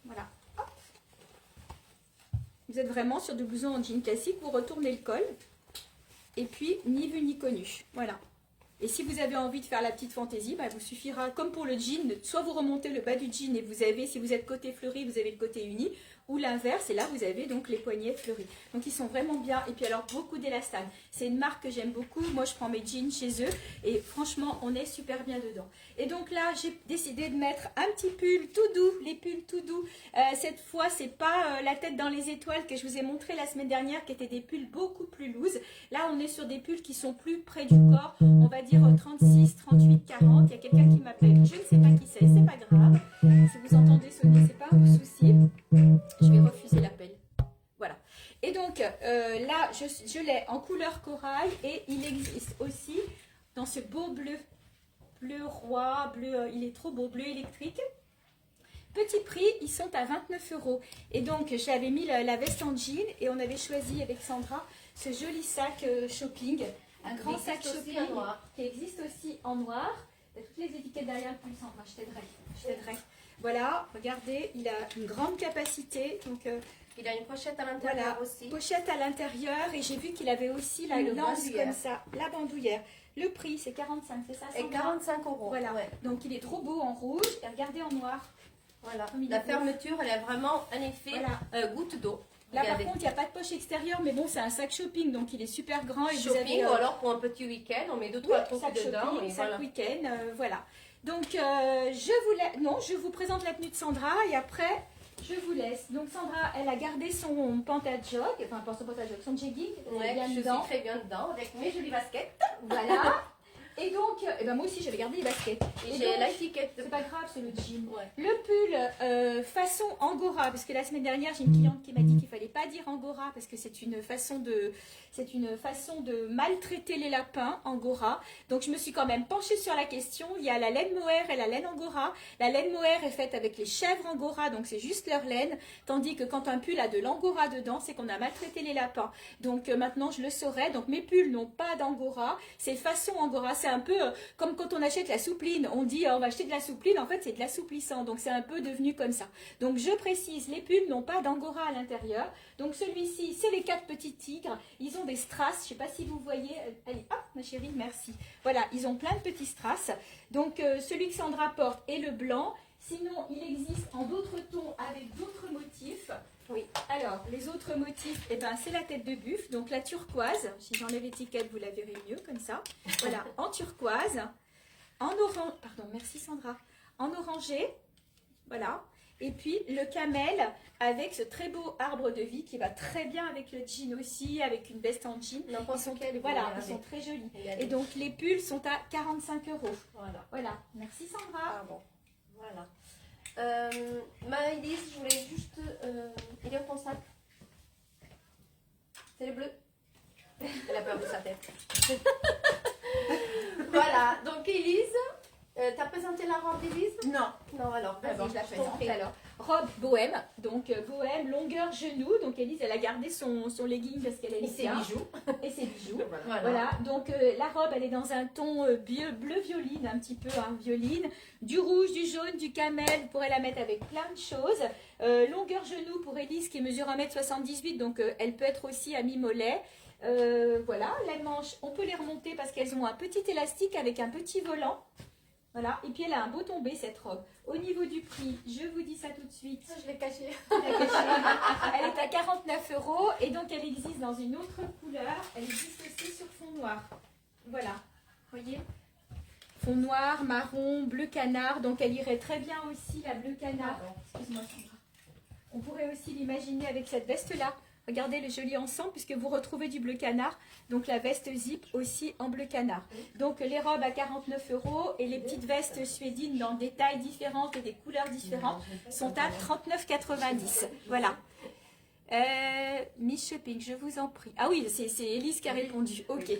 Voilà. Hop. Vous êtes vraiment sur du blouson en jean classique. Vous retournez le col. Et puis, ni vu ni connu. Voilà. Et si vous avez envie de faire la petite fantaisie, bah, vous suffira, comme pour le jean, soit vous remontez le bas du jean et vous avez, si vous êtes côté fleuri, vous avez le côté uni, ou l'inverse. Et là, vous avez donc les poignets fleuris. Donc, ils sont vraiment bien. Et puis, alors, beaucoup d'élastane. C'est une marque que j'aime beaucoup. Moi, je prends mes jeans chez eux. Et franchement, on est super bien dedans. Et donc là, j'ai décidé de mettre un petit pull tout doux. Les pulls tout doux. Cette fois, c'est pas la tête dans les étoiles que je vous ai montré la semaine dernière, qui étaient des pulls beaucoup plus loose. Là, on est sur des pulls qui sont plus près du corps. On va dire 36, 38, 40. Il y a quelqu'un qui m'appelle. Je ne sais pas qui c'est pas grave. Si vous entendez sonner, c'est pas un souci. Je vais refuser l'appel. Voilà. Et donc, là, je l'ai en couleur corail et il existe aussi dans ce beau bleu. Bleu roi, bleu, il est trop beau, bleu électrique. Petit prix, ils sont à 29 €. Et donc, j'avais mis la veste en jean et on avait choisi avec Sandra ce joli sac shopping. Un grand sac shopping qui existe aussi en noir. Il y a toutes les étiquettes derrière le pull, Sandra, je t'aiderai. Voilà, regardez, il a une grande capacité. Donc, il a une pochette à l'intérieur aussi. Pochette à l'intérieur. Et j'ai vu qu'il avait aussi la lance comme ça, la bandoulière. Le prix, c'est 45, c'est ça, Sandra? Et 45 €. Voilà, donc il est trop beau en rouge. Et regardez en noir. Voilà, la fermeture, elle a vraiment un effet goutte d'eau. Là, par contre, il n'y a pas de poche extérieure, mais bon, c'est un sac shopping, donc il est super grand. Et shopping, ou alors pour un petit week-end, on met 2-3 trucs dedans. Shopping, sac week-end, voilà. Donc, je vous présente la tenue de Sandra et après, je vous laisse. Donc, Sandra, elle a gardé son pantalon, enfin, pas son pantalon, son jegging. Je suis très bien dedans avec mes jolies baskets. Voilà. Et donc, moi aussi j'avais gardé les baskets. Et j'ai l'étiquette. C'est pas grave, c'est le jean. Ouais. Le pull façon Angora, parce que la semaine dernière j'ai une cliente qui m'a dit qu'il fallait pas dire Angora parce que c'est une façon de maltraiter les lapins, Angora. Donc je me suis quand même penchée sur la question. Il y a la laine mohair et la laine Angora. La laine mohair est faite avec les chèvres Angora, donc c'est juste leur laine. Tandis que quand un pull a de l'Angora dedans, c'est qu'on a maltraité les lapins. Donc maintenant je le saurai. Donc mes pulls n'ont pas d'Angora. C'est façon Angora. C'est un peu comme quand on achète la soupline, on dit on va acheter de la soupline, en fait c'est de l'assouplissant, donc c'est un peu devenu comme ça. Donc je précise, les pulls n'ont pas d'angora à l'intérieur, donc celui-ci c'est les 4 petits tigres, ils ont des strass, je ne sais pas si vous voyez, allez hop ma chérie, merci, voilà, ils ont plein de petits strass, donc celui que Sandra porte est le blanc, sinon il existe en d'autres tons avec d'autres motifs. Oui, alors les autres motifs, c'est la tête de buffle, donc la turquoise, si j'enlève l'étiquette vous la verrez mieux comme ça, voilà, en turquoise, en orange, pardon, merci Sandra, en orangé, voilà, et puis le camel avec ce très beau arbre de vie qui va très bien avec le jean aussi, avec une veste en jean, ils sont très jolis, et donc les pulls sont à 45 €, voilà, merci Sandra. Voilà. Maëlys, je voulais juste... il est où ton sac? C'est le bleu. Elle a peur de sa tête. Voilà, donc Élise, t'as présenté la robe d'Élise? Non. Non, alors, vas-y, je la présente alors. Robe bohème, donc bohème, longueur genou. Donc Élise, elle a gardé son legging parce qu'elle aime ses bijoux. Et ses bijoux. Voilà. Donc la robe, elle est dans un ton bleu violine, un petit peu violine. Du rouge, du jaune, du camel. Vous pourrez la mettre avec plein de choses. Longueur genou pour Élise qui mesure 1,78 m. Donc elle peut être aussi à mi-mollet. Voilà, les manches, on peut les remonter parce qu'elles ont un petit élastique avec un petit volant. Voilà, et puis elle a un beau tombé cette robe. Au niveau du prix, je vous dis ça tout de suite. Je l'ai caché. Elle est à 49 € et donc elle existe dans une autre couleur. Elle existe aussi sur fond noir. Voilà, voyez, fond noir, marron, bleu canard. Donc elle irait très bien aussi la bleu canard. Excuse-moi Sandra. On pourrait aussi l'imaginer avec cette veste-là. Regardez le joli ensemble puisque vous retrouvez du bleu canard. Donc la veste zip aussi en bleu canard. Donc les robes à 49 € et les petites vestes suédines dans des tailles différentes et des couleurs différentes sont à 39,90 €. Voilà. Miss Shopping, je vous en prie. Ah oui, c'est Élise qui a répondu. Ok.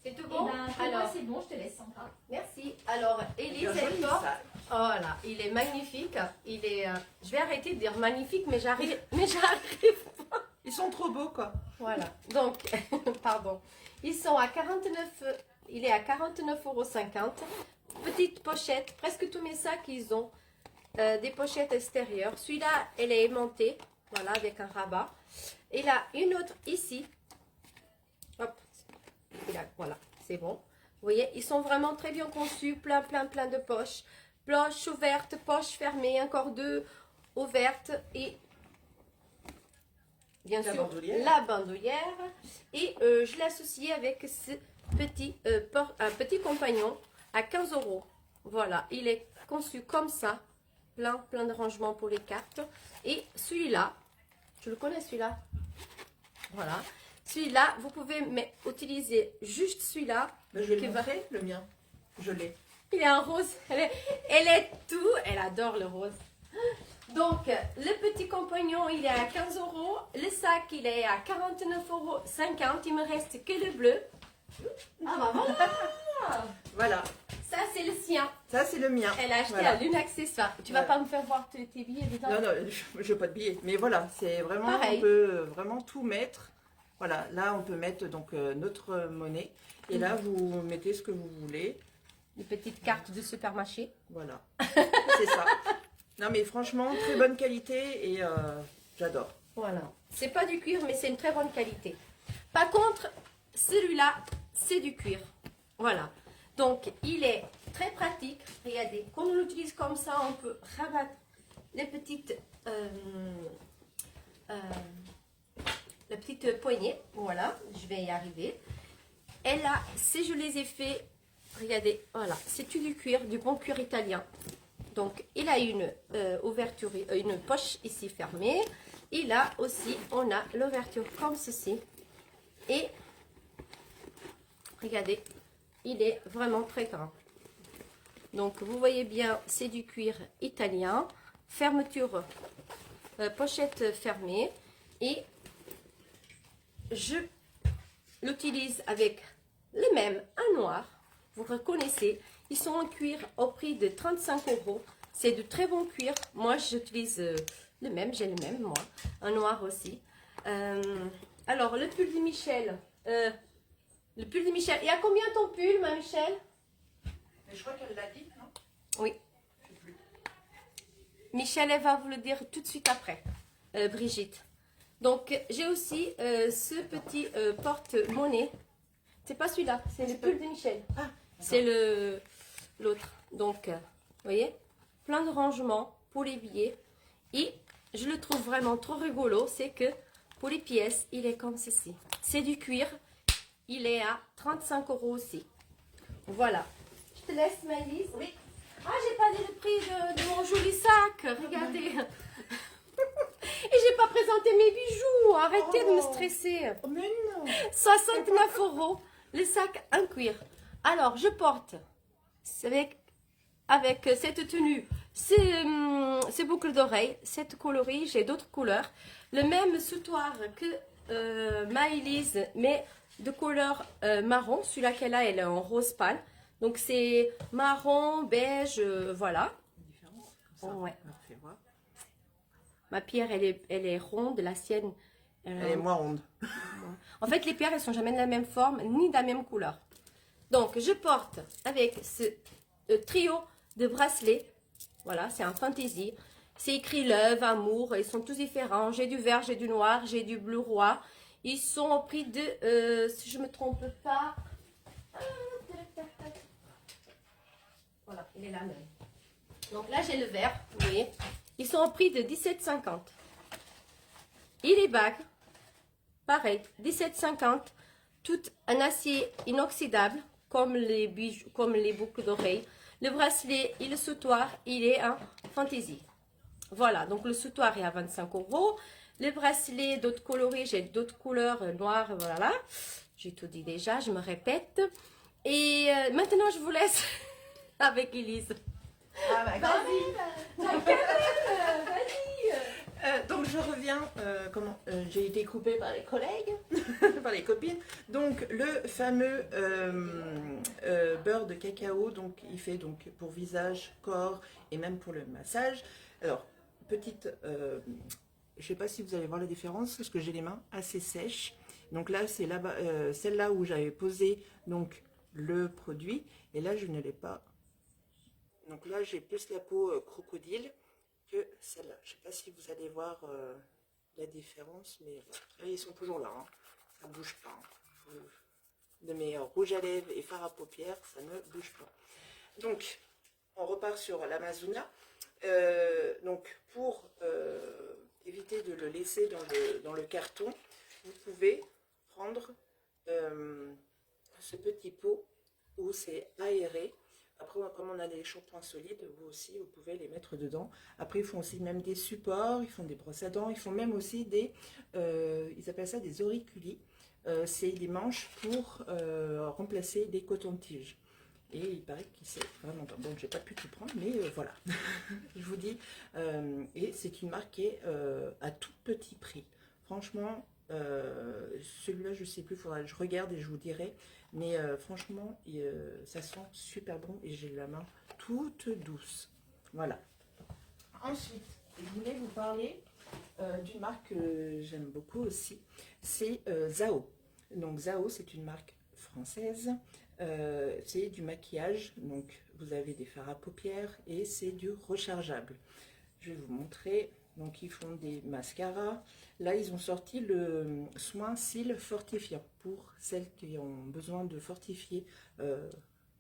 C'est tout bon? Alors c'est bon, je te laisse Sandra. Merci. Alors Élise, elle porte. Voilà, il est magnifique. Il est. Je vais arrêter de dire magnifique, mais j'arrive pas. Ils sont trop beaux quoi. Voilà. Donc, pardon. Ils sont à 49. Il est à 49,50 €. Petite pochette. Presque tous mes sacs, ils ont des pochettes extérieures. Celui-là, elle est aimantée. Voilà, avec un rabat. Et là, une autre ici. Hop. Et là, voilà, c'est bon. Vous voyez, ils sont vraiment très bien conçus. Plein de poches. Poche ouverte, poche fermée, encore deux ouverte et bien La sûr bandoulière. la bandoulière. Et je l'ai associé avec ce un petit compagnon à 15 euros. Voilà, il est conçu comme ça, plein de rangements pour les cartes. Et celui-là, tu le connais celui-là? Voilà, celui-là, vous pouvez utiliser juste celui-là. Ben, je vais qui le va- montrer, le mien. Je l'ai. Il est en rose. Elle est tout. Elle adore le rose. Donc, le petit compagnon, il est à 15 euros. Le sac, il est à 49,50 €. Il me reste que le bleu. Ah bah voilà. Voilà, Ça, c'est le sien. ça c'est le mien. Elle a acheté Voilà. un lune accessoire. Tu vas Voilà. pas me faire voir tes billets dedans? Non, non, je n'ai pas de billets. Mais voilà, c'est vraiment, Pareil. on peut vraiment tout mettre. Voilà, là on peut mettre donc notre monnaie. Et là vous mettez ce que vous voulez. Une petite carte de supermarché. Voilà, c'est ça. Non mais franchement, très bonne qualité et j'adore. Voilà. C'est pas du cuir, mais c'est une très bonne qualité. Par contre, celui-là, c'est du cuir. Voilà. Donc, il est très pratique. Regardez, quand on l'utilise comme ça, on peut rabattre les petites, la petite poignée. Voilà, je vais y arriver. Et là, si je les ai fait, regardez, voilà, c'est tout du cuir, du bon cuir italien. Donc, il a une ouverture, une poche ici fermée. Et là aussi, on a l'ouverture comme ceci. Et regardez, il est vraiment très grand. Donc, vous voyez bien, c'est du cuir italien. Fermeture, pochette fermée. Et je l'utilise avec le même, un noir. Vous reconnaissez, ils sont en cuir au prix de 35 €. C'est de très bon cuir. Moi, j'utilise le même, j'ai le même, moi. Un noir aussi. Alors, le pull de Michel. Le pull de Michel. Et à combien ton pull, ma Michel? Mais je crois qu'elle l'a dit, non? Oui. Michel, elle va vous le dire tout de suite après. Brigitte. Donc, j'ai aussi ce petit porte-monnaie. C'est pas celui-là, c'est le pull de Michel. Ah, C'est l'autre. Donc, vous voyez, plein de rangements pour les billets. Et je le trouve vraiment trop rigolo, c'est que pour les pièces, il est comme ceci. C'est du cuir. Il est à 35 € aussi. Voilà. Je te laisse, Maëlys. Oui. Ah, j'ai pas dit le prix de mon joli sac. Regardez. Et j'ai pas présenté mes bijoux. Arrêtez de me stresser. oh, mais non. 69 € le sac en cuir. Alors, je porte avec cette tenue, ces boucles d'oreilles, cette coloris, j'ai d'autres couleurs. Le même soutoir que Maëlys, mais de couleur marron. Celui-là qu'elle a, elle est en rose pâle. Donc, c'est marron, beige, voilà. Différence, comme ça. Ouais. Alors, fais voir. Ma pierre, elle est ronde, la sienne. Elle est moins ronde. En fait, les pierres, elles sont jamais de la même forme, ni de la même couleur. Donc, je porte avec ce trio de bracelets. Voilà, c'est un fantaisie. C'est écrit love, amour, ils sont tous différents. J'ai du vert, j'ai du noir, j'ai du bleu roi. Ils sont au prix de, si je ne me trompe pas, voilà, il est là même. Donc là, j'ai le vert, vous voyez. Ils sont au prix de 17,50. Et les bagues, pareil, 17,50. Tout en acier inoxydable, comme les bijoux, comme les boucles d'oreilles. Le bracelet et le soutoir, il est en fantaisie. Voilà, donc le soutoir est à 25 €. Le bracelet, d'autres coloris, j'ai d'autres couleurs noires, voilà. J'ai tout dit déjà, je me répète. Et maintenant, je vous laisse avec Elise. Ah, bah, Vas-y, vas-y. donc je reviens, j'ai été coupée par les collègues, par les copines. Donc le fameux beurre de cacao, donc il fait donc pour visage, corps et même pour le massage. Alors petite, je sais pas si vous allez voir la différence parce que j'ai les mains assez sèches. Donc là c'est là-bas, celle-là où j'avais posé donc le produit et là je ne l'ai pas. Donc là j'ai plus la peau crocodile que celle-là. Je ne sais pas si vous allez voir la différence, mais voilà. Ils sont toujours là, hein. Ça ne bouge pas. Hein. De mes rouges à lèvres et fards à paupières, ça ne bouge pas. Donc, on repart sur l'Amazona. Donc pour éviter de le laisser dans le carton, vous pouvez prendre ce petit pot où c'est aéré. Après, comme on a des shampoings solides, vous aussi, vous pouvez les mettre dedans. Après, ils font aussi même des supports, ils font des brosses à dents, ils font même aussi des, ils appellent ça des auriculis. C'est des manches pour remplacer des cotons-tiges. Et il paraît qu'il c'est vraiment bon. Bon, j'ai pas pu tout prendre, mais voilà. Je vous dis. Et c'est une marque qui est à tout petit prix. Franchement, celui-là, je sais plus, faudra que je regarde et je vous dirai. Mais franchement, ça sent super bon et j'ai la main toute douce. Voilà. Ensuite, je voulais vous parler d'une marque que j'aime beaucoup aussi. C'est Zao. Donc Zao, c'est une marque française. C'est du maquillage. Donc vous avez des fards à paupières et c'est du rechargeable. Je vais vous montrer. Donc ils font des mascaras. Là ils ont sorti le soin cils fortifiant pour celles qui ont besoin de fortifier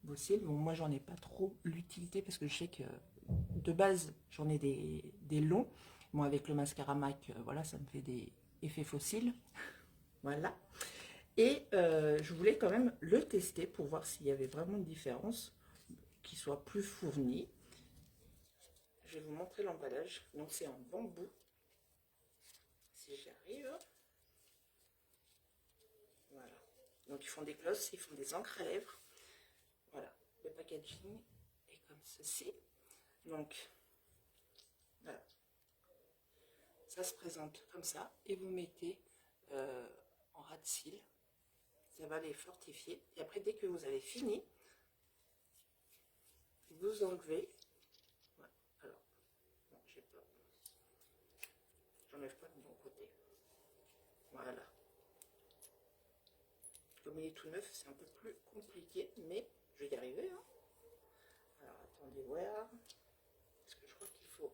vos cils. Bon, moi j'en ai pas trop l'utilité parce que je sais que de base j'en ai des longs. Moi avec le mascara MAC, voilà, ça me fait des effets fossiles. Voilà. Et je voulais quand même le tester pour voir s'il y avait vraiment une différence, qui soit plus fourni. Je vais vous montrer l'emballage. Donc c'est en bambou. Si j'y arrive. Voilà. Donc ils font des glosses, ils font des encres à lèvres. Voilà. Le packaging est comme ceci. Donc voilà. Ça se présente comme ça. Et vous mettez en ras de cils. Ça va les fortifier. Et après, dès que vous avez fini, vous enlevez. Ouais, alors, non, j'ai pas. J'enlève pas de bon côté. Voilà. Comme il est tout neuf, c'est un peu plus compliqué, mais je vais y arriver. Hein. Alors, attendez voir. Parce que je crois qu'il faut.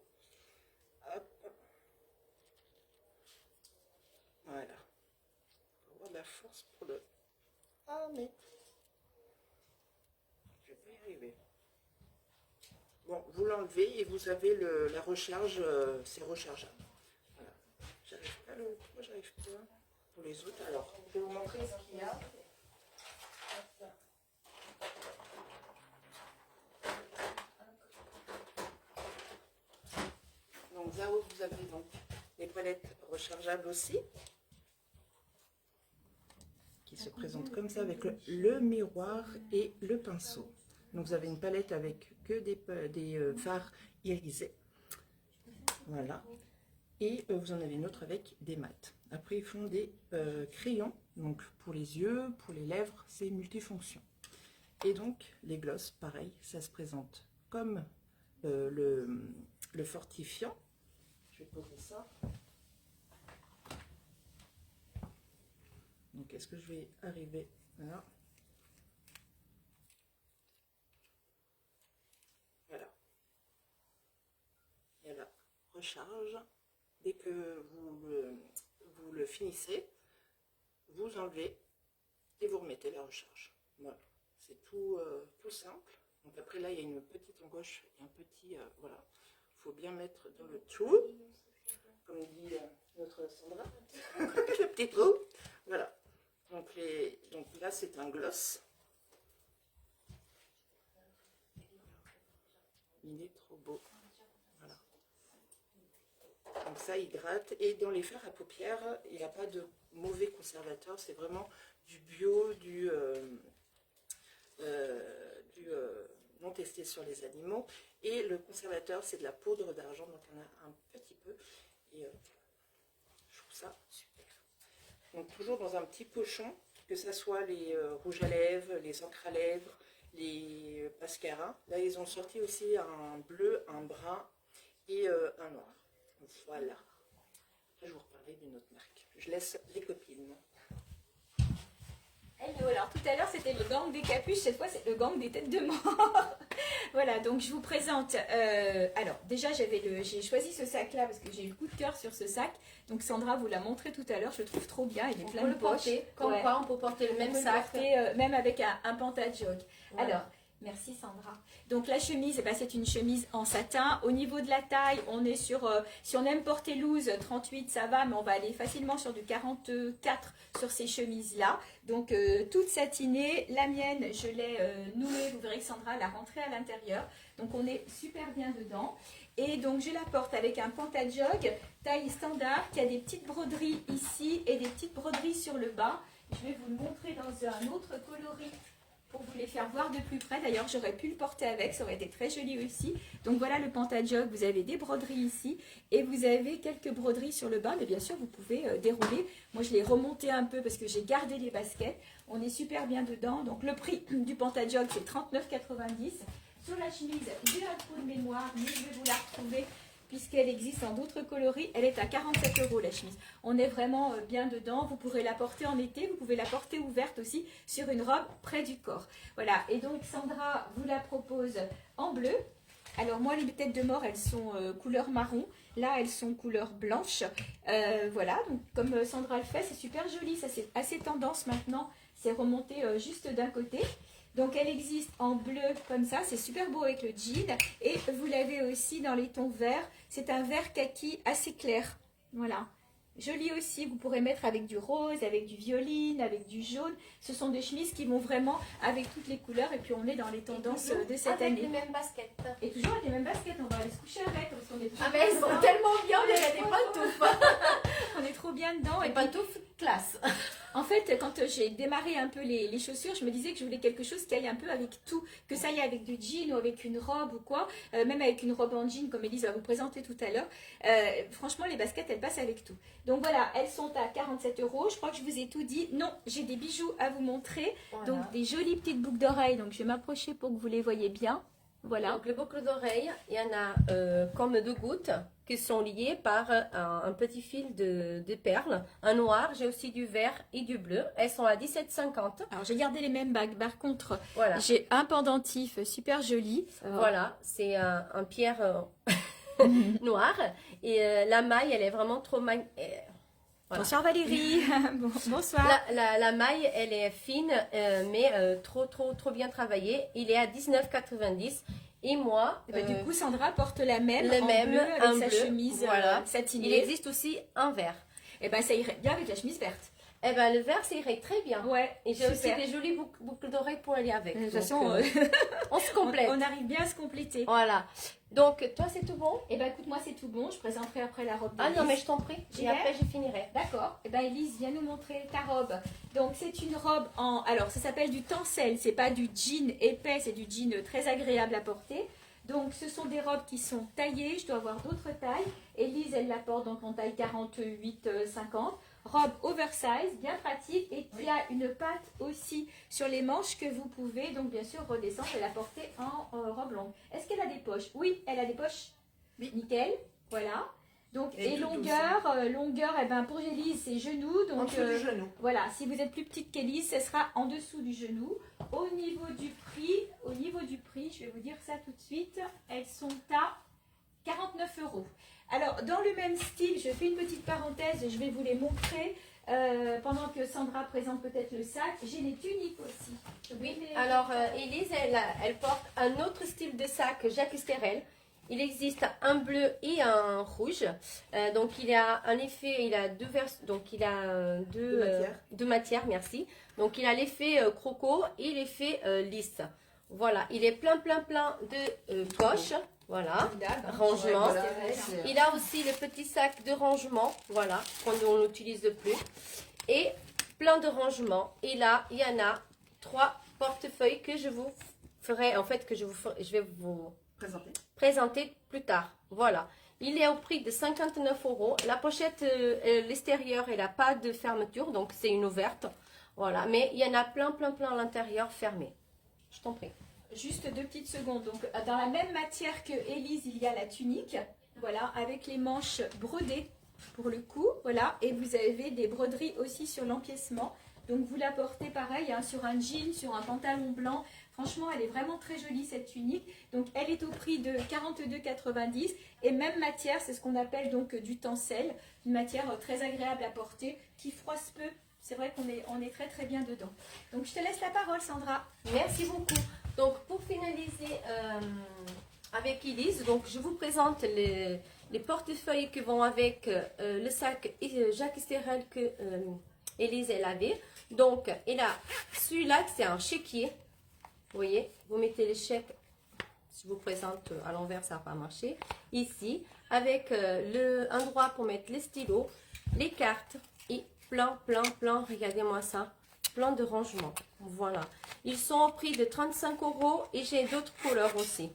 Hop. Voilà. Il faut avoir de la force pour le. Ah, mais. Je vais pas y arriver. Bon, vous l'enlevez et vous avez la recharge, c'est rechargeable. Voilà. J'arrive pas le. Pourquoi j'arrive pas pour les autres? Alors, je vais vous montrer ce qu'il y a. Donc, Zao, vous avez donc les palettes rechargeables aussi, qui se présentent comme ça avec le miroir et le pinceau. Donc, vous avez une palette avec que des fards irisés. Voilà. Et vous en avez une autre avec des mats. Après, ils font des crayons. Donc, pour les yeux, pour les lèvres, c'est multifonction. Et donc, les glosses, pareil, ça se présente comme le fortifiant. Je vais poser ça. Donc, est-ce que je vais arriver là? Voilà. Il y a la recharge. Dès que vous le finissez, vous enlevez et vous remettez la recharge. Voilà. C'est tout simple. Donc après, là, il y a une petite encoche et un petit... voilà. Il faut bien mettre dans le trou, comme dit notre Sandra. Le petit trou. Voilà. Donc là, c'est un gloss. Il est trop beau. Voilà. Donc ça hydrate. Et dans les fards à paupières, il n'y a pas de mauvais conservateur. C'est vraiment du bio, du non testé sur les animaux. Et le conservateur, c'est de la poudre d'argent. Donc on a un petit peu. Et je trouve ça super. Donc toujours dans un petit pochon, que ce soit les rouges à lèvres, les encres à lèvres, les mascaras. Là, ils ont sorti aussi un bleu, un brun et un noir. Voilà. Là, je vous reparlerai d'une autre marque. Je laisse les copines. Hello, alors tout à l'heure c'était le gang des capuches, cette fois c'est le gang des têtes de mort. Voilà, donc je vous présente, alors déjà j'ai choisi ce sac là parce que j'ai eu le coup de cœur sur ce sac. Donc Sandra vous l'a montré tout à l'heure, je le trouve trop bien, il est plein de poches. Comme quoi on peut porter le même sac. Même avec un pantajog. Voilà. Alors, Merci Sandra. Donc la chemise, eh ben, c'est une chemise en satin. Au niveau de la taille, on est sur, si on aime porter loose, 38 ça va, mais on va aller facilement sur du 44 sur ces chemises-là. Donc toute satinée. La mienne, je l'ai nouée, vous verrez que Sandra l'a rentrée à l'intérieur. Donc on est super bien dedans. Et donc je la porte avec un pantajog taille standard qui a des petites broderies ici et des petites broderies sur le bas. Je vais vous le montrer dans un autre coloris pour vous les faire voir de plus près. D'ailleurs, j'aurais pu le porter avec, ça aurait été très joli aussi. Donc voilà le pantajog, vous avez des broderies ici et vous avez quelques broderies sur le bas, mais bien sûr, vous pouvez dérouler. Moi, je l'ai remonté un peu parce que j'ai gardé les baskets. On est super bien dedans. Donc le prix du pantajog, c'est 39,90 €. Sur la chemise, j'ai un trou de mémoire, mais je vais vous la retrouver puisqu'elle existe en d'autres coloris. Elle est à 47 € la chemise. On est vraiment bien dedans. Vous pourrez la porter en été, vous pouvez la porter ouverte aussi sur une robe près du corps. Voilà, et donc Sandra vous la propose en bleu. Alors moi, les têtes de mort, elles sont couleur marron. Là, elles sont couleur blanche. Voilà, donc comme Sandra le fait, c'est super joli. Ça, c'est assez tendance maintenant. C'est remonté juste d'un côté. Donc elle existe en bleu comme ça, c'est super beau avec le jean. Et vous l'avez aussi dans les tons verts. C'est un vert kaki assez clair. Voilà. Joli aussi, vous pourrez mettre avec du rose, avec du violine, avec du jaune. Ce sont des chemises qui vont vraiment avec toutes les couleurs. Et puis on est dans les tendances de cette année. Avec les mêmes baskets. Et toujours avec les mêmes baskets, on va aller se coucher avec. Parce qu'on est Ah mais elles sont tellement bien, mais il y a des pantoufles. On est trop bien dedans. Des Et puis, pantoufles classe. en fait, quand j'ai démarré un peu les chaussures, je me disais que je voulais quelque chose qui aille un peu avec tout. Que ça aille avec du jean ou avec une robe ou quoi. Même avec une robe en jean, comme Elise va vous présenter tout à l'heure. Franchement, les baskets, elles passent avec tout. Donc voilà, elles sont à 47 €. Je crois que je vous ai tout dit. Non, j'ai des bijoux à vous montrer. Voilà. Donc des jolies petites boucles d'oreilles. Donc je vais m'approcher pour que vous les voyez bien. Voilà. Donc les boucles d'oreilles, il y en a comme deux gouttes qui sont liées par un petit fil de perles. Un noir, j'ai aussi du vert et du bleu. Elles sont à 17,50 €. Alors j'ai gardé les mêmes bagues. Par contre, Voilà. j'ai un pendentif super joli. Voilà, c'est un pierre noir. Et la maille, elle est vraiment trop magnifique. Voilà. Bonsoir Valérie. Bonsoir. La maille, elle est fine, mais trop bien travaillée. Il est à 19,90 €. Et moi, Et ben, du coup, Sandra porte la même, le en même, bleu avec un sa bleu, chemise voilà. satinée. Il existe aussi un vert. Et ben, ça irait bien avec la chemise verte. Eh ben, le vert, ça irait très bien. Ouais. Et j'ai aussi super. des jolies boucles d'oreilles pour aller avec. De toute Donc, façon, on se complète. on arrive bien à se compléter. Voilà. Donc, toi, c'est tout bon? Et ben, écoute-moi, c'est tout bon. Je présenterai après la robe. Ah non, d'Élise. mais je t'en prie. J'y Et vais après, je finirai. D'accord. Et ben, Elise, viens nous montrer ta robe. Donc, c'est une robe en. Alors, ça s'appelle du tencel. C'est pas du jean épais, c'est du jean très agréable à porter. Donc, ce sont des robes qui sont taillées. Je dois avoir d'autres tailles. Elise, elle la porte donc en taille 48-50. Robe oversize, bien pratique et qui a une patte aussi sur les manches que vous pouvez donc bien sûr redescendre et la porter en robe longue. Est-ce qu'elle a des poches? Oui, elle a des poches. Oui. Nickel. Voilà. Donc, et tout longueur, longueur, eh ben, pour Elise, c'est genou. En Donc, dessous du genou. voilà, si vous êtes plus petite qu'Elise, ce sera en dessous du genou. Au niveau du prix, je vais vous dire ça tout de suite, elles sont à 49 €. Alors, dans le même style, je fais une petite parenthèse, je vais vous les montrer pendant que Sandra présente peut-être le sac. J'ai les tuniques aussi. Oui. Alors, Élise, elle porte un autre style de sac Jacques Esterel. Il existe un bleu et un rouge. Donc, il a un effet, il a deux vers, donc il a deux matières, merci. Donc, il a l'effet croco et l'effet lisse. Voilà, il est plein de poches. Voilà, rangement. Voilà. Il a aussi le petit sac de rangement, voilà, qu'on n'utilise plus. Et plein de rangements. Et là, il y en a 3 portefeuilles que je vous ferai, en fait, je vais vous présenter plus tard. Voilà. Il est au prix de 59 €. La pochette, l'extérieur, elle n'a pas de fermeture, donc c'est une ouverte. Voilà, mais il y en a plein à l'intérieur fermé. Je t'en prie. Juste 2 petites secondes. Donc, dans la même matière que Élise, il y a la tunique. Voilà, avec les manches brodées pour le cou. Voilà, et vous avez des broderies aussi sur l'empiècement. Donc, vous la portez pareil hein, sur un jean, sur un pantalon blanc. Franchement, elle est vraiment très jolie cette tunique. Donc, elle est au prix de 42,90 €. Et même matière, c'est ce qu'on appelle donc du tencel. Une matière très agréable à porter, qui froisse peu. C'est vrai qu'on est très bien dedans. Donc, je te laisse la parole, Sandra. Merci beaucoup. Donc, pour finaliser avec Elise, donc je vous présente les portefeuilles qui vont avec le sac Jacques Sterel que Elise elle avait. Donc, et là, celui-là, c'est un chéquier. Vous voyez, vous mettez les chèques. Si je vous présente à l'envers, ça va pas marcher. Ici, avec un endroit pour mettre les stylos, les cartes et plein, regardez-moi ça, plein de rangements. Voilà. Ils sont au prix de 35 € et j'ai d'autres couleurs aussi.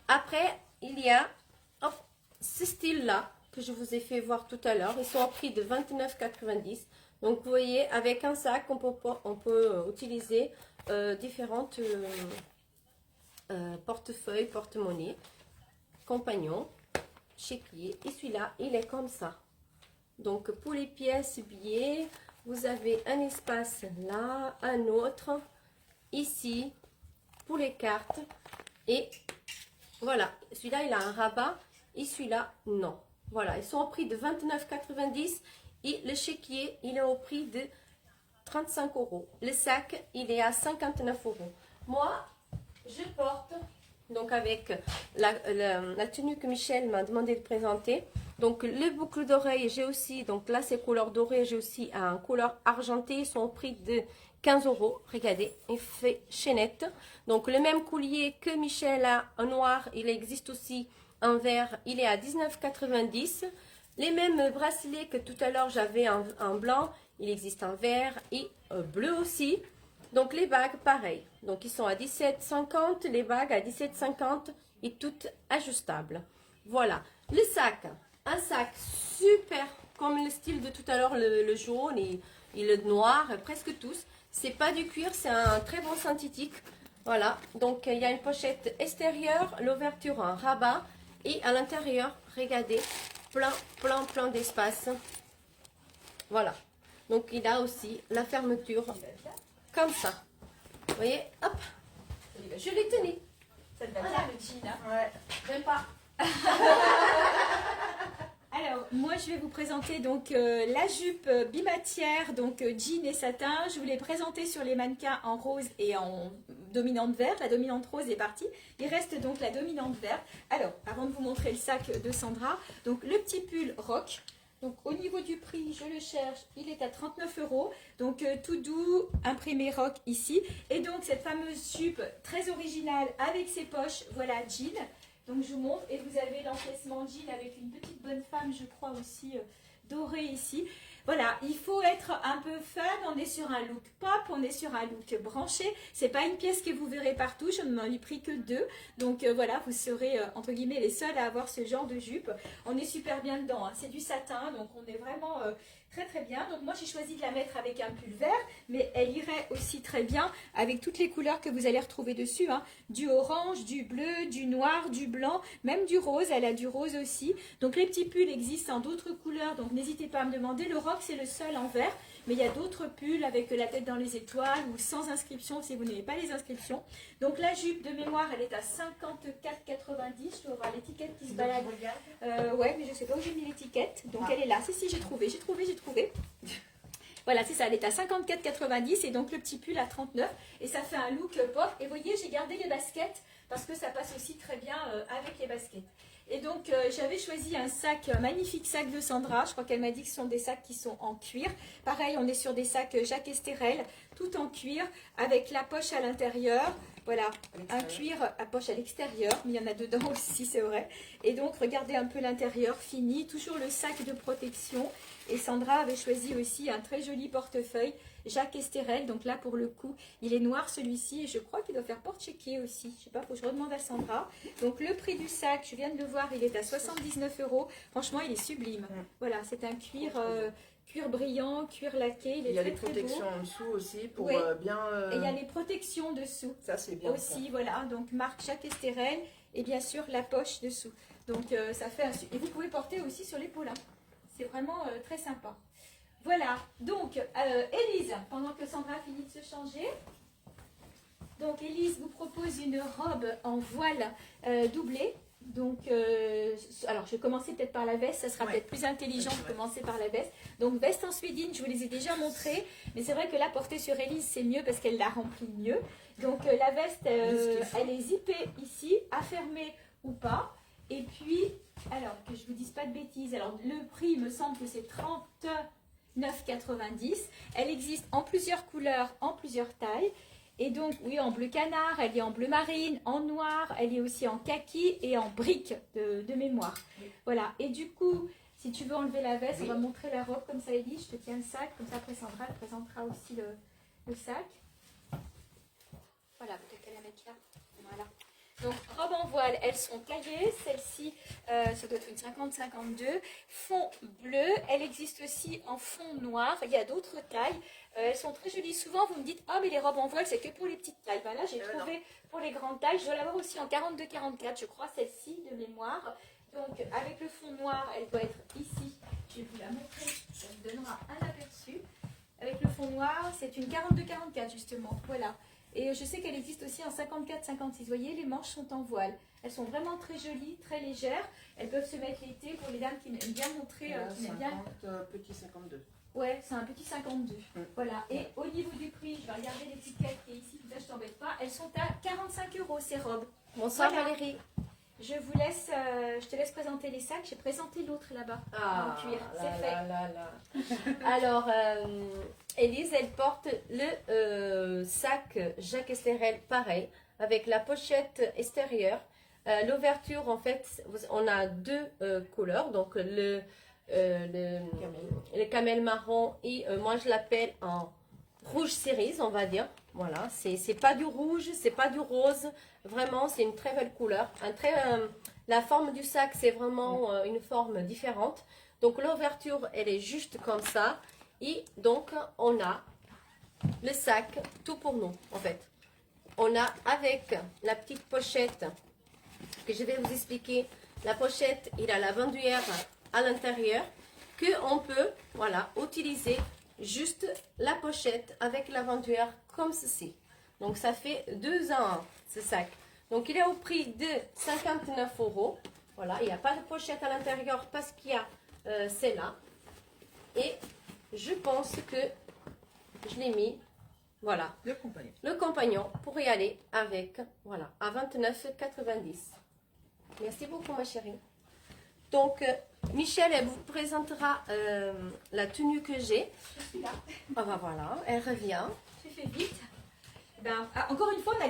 Après, il y a ce style-là que je vous ai fait voir tout à l'heure. Ils sont au prix de 29,90 €. Donc, vous voyez, avec un sac, on peut utiliser différentes portefeuilles, porte-monnaie, compagnons, chéquier. Et celui-là, il est comme ça. Donc, pour les pièces, billets, vous avez un espace là, un autre, ici, pour les cartes. Et voilà, celui-là, il a un rabat et celui-là, non. Voilà, ils sont au prix de 29,90 € et le chéquier, il est au prix de 35 €. Le sac, il est à 59 €. Moi, je porte, donc avec la tenue que Michel m'a demandé de présenter, donc le boucle d'oreille, j'ai aussi, donc là c'est couleur dorée, j'ai aussi un couleur argentée, ils sont au prix de 15 €. Regardez, il fait chaînette. Donc le même collier que Michel a en noir, il existe aussi en vert, il est à 19,90 €. Les mêmes bracelets que tout à l'heure j'avais en blanc, il existe en vert et bleu aussi. Donc les bagues, pareil. Donc ils sont à 17,50 €, les bagues à 17,50 € et toutes ajustables. Voilà. Le sac, un sac super, comme le style de tout à l'heure, le jaune et le noir, presque tous. C'est pas du cuir, c'est un très bon synthétique. Voilà. Donc il y a une pochette extérieure, l'ouverture en rabat et à l'intérieur, regardez, plein d'espace. Voilà. Donc il a aussi la fermeture comme ça. Vous voyez, hop, je l'ai tenu. Ça te va bien le jean, hein? Ouais. J'aime pas. Alors, moi, je vais vous présenter donc la jupe bimatière, donc jean et satin. Je vous l'ai présentée sur les mannequins en rose et en dominante verte. La dominante rose est partie. Il reste donc la dominante verte. Alors, avant de vous montrer le sac de Sandra, donc le petit pull rock. Donc, au niveau du prix, je le cherche, il est à 39 €. Donc, tout doux, imprimé rock ici. Et donc, cette fameuse jupe très originale avec ses poches, voilà, jean. Donc je vous montre et vous avez l'encaissement jean avec une petite bonne femme, je crois aussi dorée ici. Voilà, il faut être un peu fun, on est sur un look pop, on est sur un look branché. C'est pas une pièce que vous verrez partout, je ne m'en ai pris que 2. Donc voilà, vous serez entre guillemets les seuls à avoir ce genre de jupe. On est super bien dedans, hein. C'est du satin, donc on est vraiment très bien. Donc moi j'ai choisi de la mettre avec un pull vert, mais elle irait aussi très bien avec toutes les couleurs que vous allez retrouver dessus, hein. Du orange, du bleu, du noir, du blanc, même du rose, elle a du rose aussi. Donc les petits pulls existent en d'autres couleurs, donc n'hésitez pas à me demander. Le rock c'est le seul en vert, mais il y a d'autres pulls avec la tête dans les étoiles ou sans inscription si vous n'avez pas les inscriptions. Donc la jupe de mémoire elle est à 54,90. Je dois voir l'étiquette qui se balade. Ouais, mais je sais pas où j'ai mis l'étiquette. Donc elle est là. Si, j'ai trouvé. Voilà, c'est ça, elle est à 54,90 et donc le petit pull à 39 et ça fait un look pop. Et vous voyez, j'ai gardé les baskets parce que ça passe aussi très bien avec les baskets. Et donc j'avais choisi un sac, un magnifique sac de Sandra. Je crois qu'elle m'a dit que ce sont des sacs qui sont en cuir. Pareil, on est sur des sacs Jacques Sterel, tout en cuir avec la poche à l'intérieur. Voilà, un cuir à poche à l'extérieur, mais il y en a dedans aussi, c'est vrai. Et donc, regardez un peu l'intérieur, fini, toujours le sac de protection. Et Sandra avait choisi aussi un très joli portefeuille, Jacques Sterel. Donc là, pour le coup, il est noir celui-ci et je crois qu'il doit faire porte-chéquier aussi. Je sais pas, faut que je redemande à Sandra. Donc le prix du sac, je viens de le voir, il est à 79 €. Franchement, il est sublime. Voilà, c'est un cuir... cuir brillant, cuir laqué, il est très, très beau. Il y a les protections en dessous aussi pour bien... Et il y a les protections dessous. Ça c'est bien aussi, ça. Voilà, donc marque Jacques Sterel et bien sûr la poche dessous. Donc ça fait un... Et vous pouvez porter aussi sur l'épaule, hein. C'est vraiment très sympa. Voilà, donc Élise, pendant que Sandra finit de se changer, donc Élise vous propose une robe en voile doublée. Donc alors je vais commencer peut-être par la veste, ça sera peut-être plus intelligent de commencer par la veste. Donc veste en suédine, je vous les ai déjà montrées, mais c'est vrai que là porter sur Élise c'est mieux parce qu'elle la remplit mieux. Donc la veste, elle est zippée ici, à fermer ou pas. Et puis, alors que je vous dise pas de bêtises, alors le prix il me semble que c'est 39,90. Elle existe en plusieurs couleurs, en plusieurs tailles. Et donc, oui, en bleu canard, elle est en bleu marine, en noir, elle est aussi en kaki et en brique de mémoire. Oui. Voilà. Et du coup, si tu veux enlever la veste, on va montrer la robe comme ça, Élise. Je te tiens le sac, comme ça après Sandra elle présentera aussi le sac. Voilà, peut-être qu'elle la mettre là. Voilà. Donc, robes en voile, elles sont taillées. Celle-ci, ça doit être une 50-52. Fond bleu. Elle existe aussi en fond noir. Il y a d'autres tailles. Elles sont très jolies. Souvent, vous me dites, ah, mais les robes en voile, c'est que pour les petites tailles. Ben là, j'ai trouvé pour les grandes tailles. Je dois l'avoir aussi en 42-44, je crois, celle-ci, de mémoire. Donc, avec le fond noir, elle doit être ici. Je vais vous la montrer. Ça me donnera un aperçu. Avec le fond noir, c'est une 42-44, justement. Voilà. Et je sais qu'elle existe aussi en 54-56. Vous voyez, les manches sont en voile. Elles sont vraiment très jolies, très légères. Elles peuvent se mettre l'été pour les dames qui aiment bien montrer. Qui aiment bien... petit 52. Ouais, c'est un petit 52. Voilà. Et au niveau du prix, je vais regarder l'étiquette qui est ici. Tout ça, je t'embête pas. Elles sont à 45 € ces robes. Bonsoir voilà. Valérie. Je vous laisse, je te laisse présenter les sacs. J'ai présenté l'autre là-bas. Ah, en cuir. C'est fait. Alors, Élise, elle porte le sac Jacques Esterel, pareil, avec la pochette extérieure. L'ouverture, en fait, on a deux couleurs. Donc, le camel marron et moi, je l'appelle en rouge cerise, on va dire. Voilà, c'est pas du rouge, c'est pas du rose. Vraiment, c'est une très belle couleur. La forme du sac, c'est vraiment une forme différente. Donc, l'ouverture, elle est juste comme ça. Et donc, on a le sac, tout pour nous, en fait. On a avec la petite pochette que je vais vous expliquer. La pochette, il a la bandoulière à l'intérieur qu'on peut, voilà, utiliser juste la pochette avec la bandoulière comme ceci. Donc, ça fait 2 ans, ce sac. Donc, il est au prix de 59 €. Voilà, il n'y a pas de pochette à l'intérieur parce qu'il y a celle-là. Et je pense que je l'ai mis, voilà, le compagnon pour y aller avec, voilà, à 29,90 €. Merci beaucoup, ma chérie. Donc, Michel, elle vous présentera la tenue que j'ai. Je suis là. Ah ben voilà, elle revient. J'ai fait vite. Ben, encore une fois, on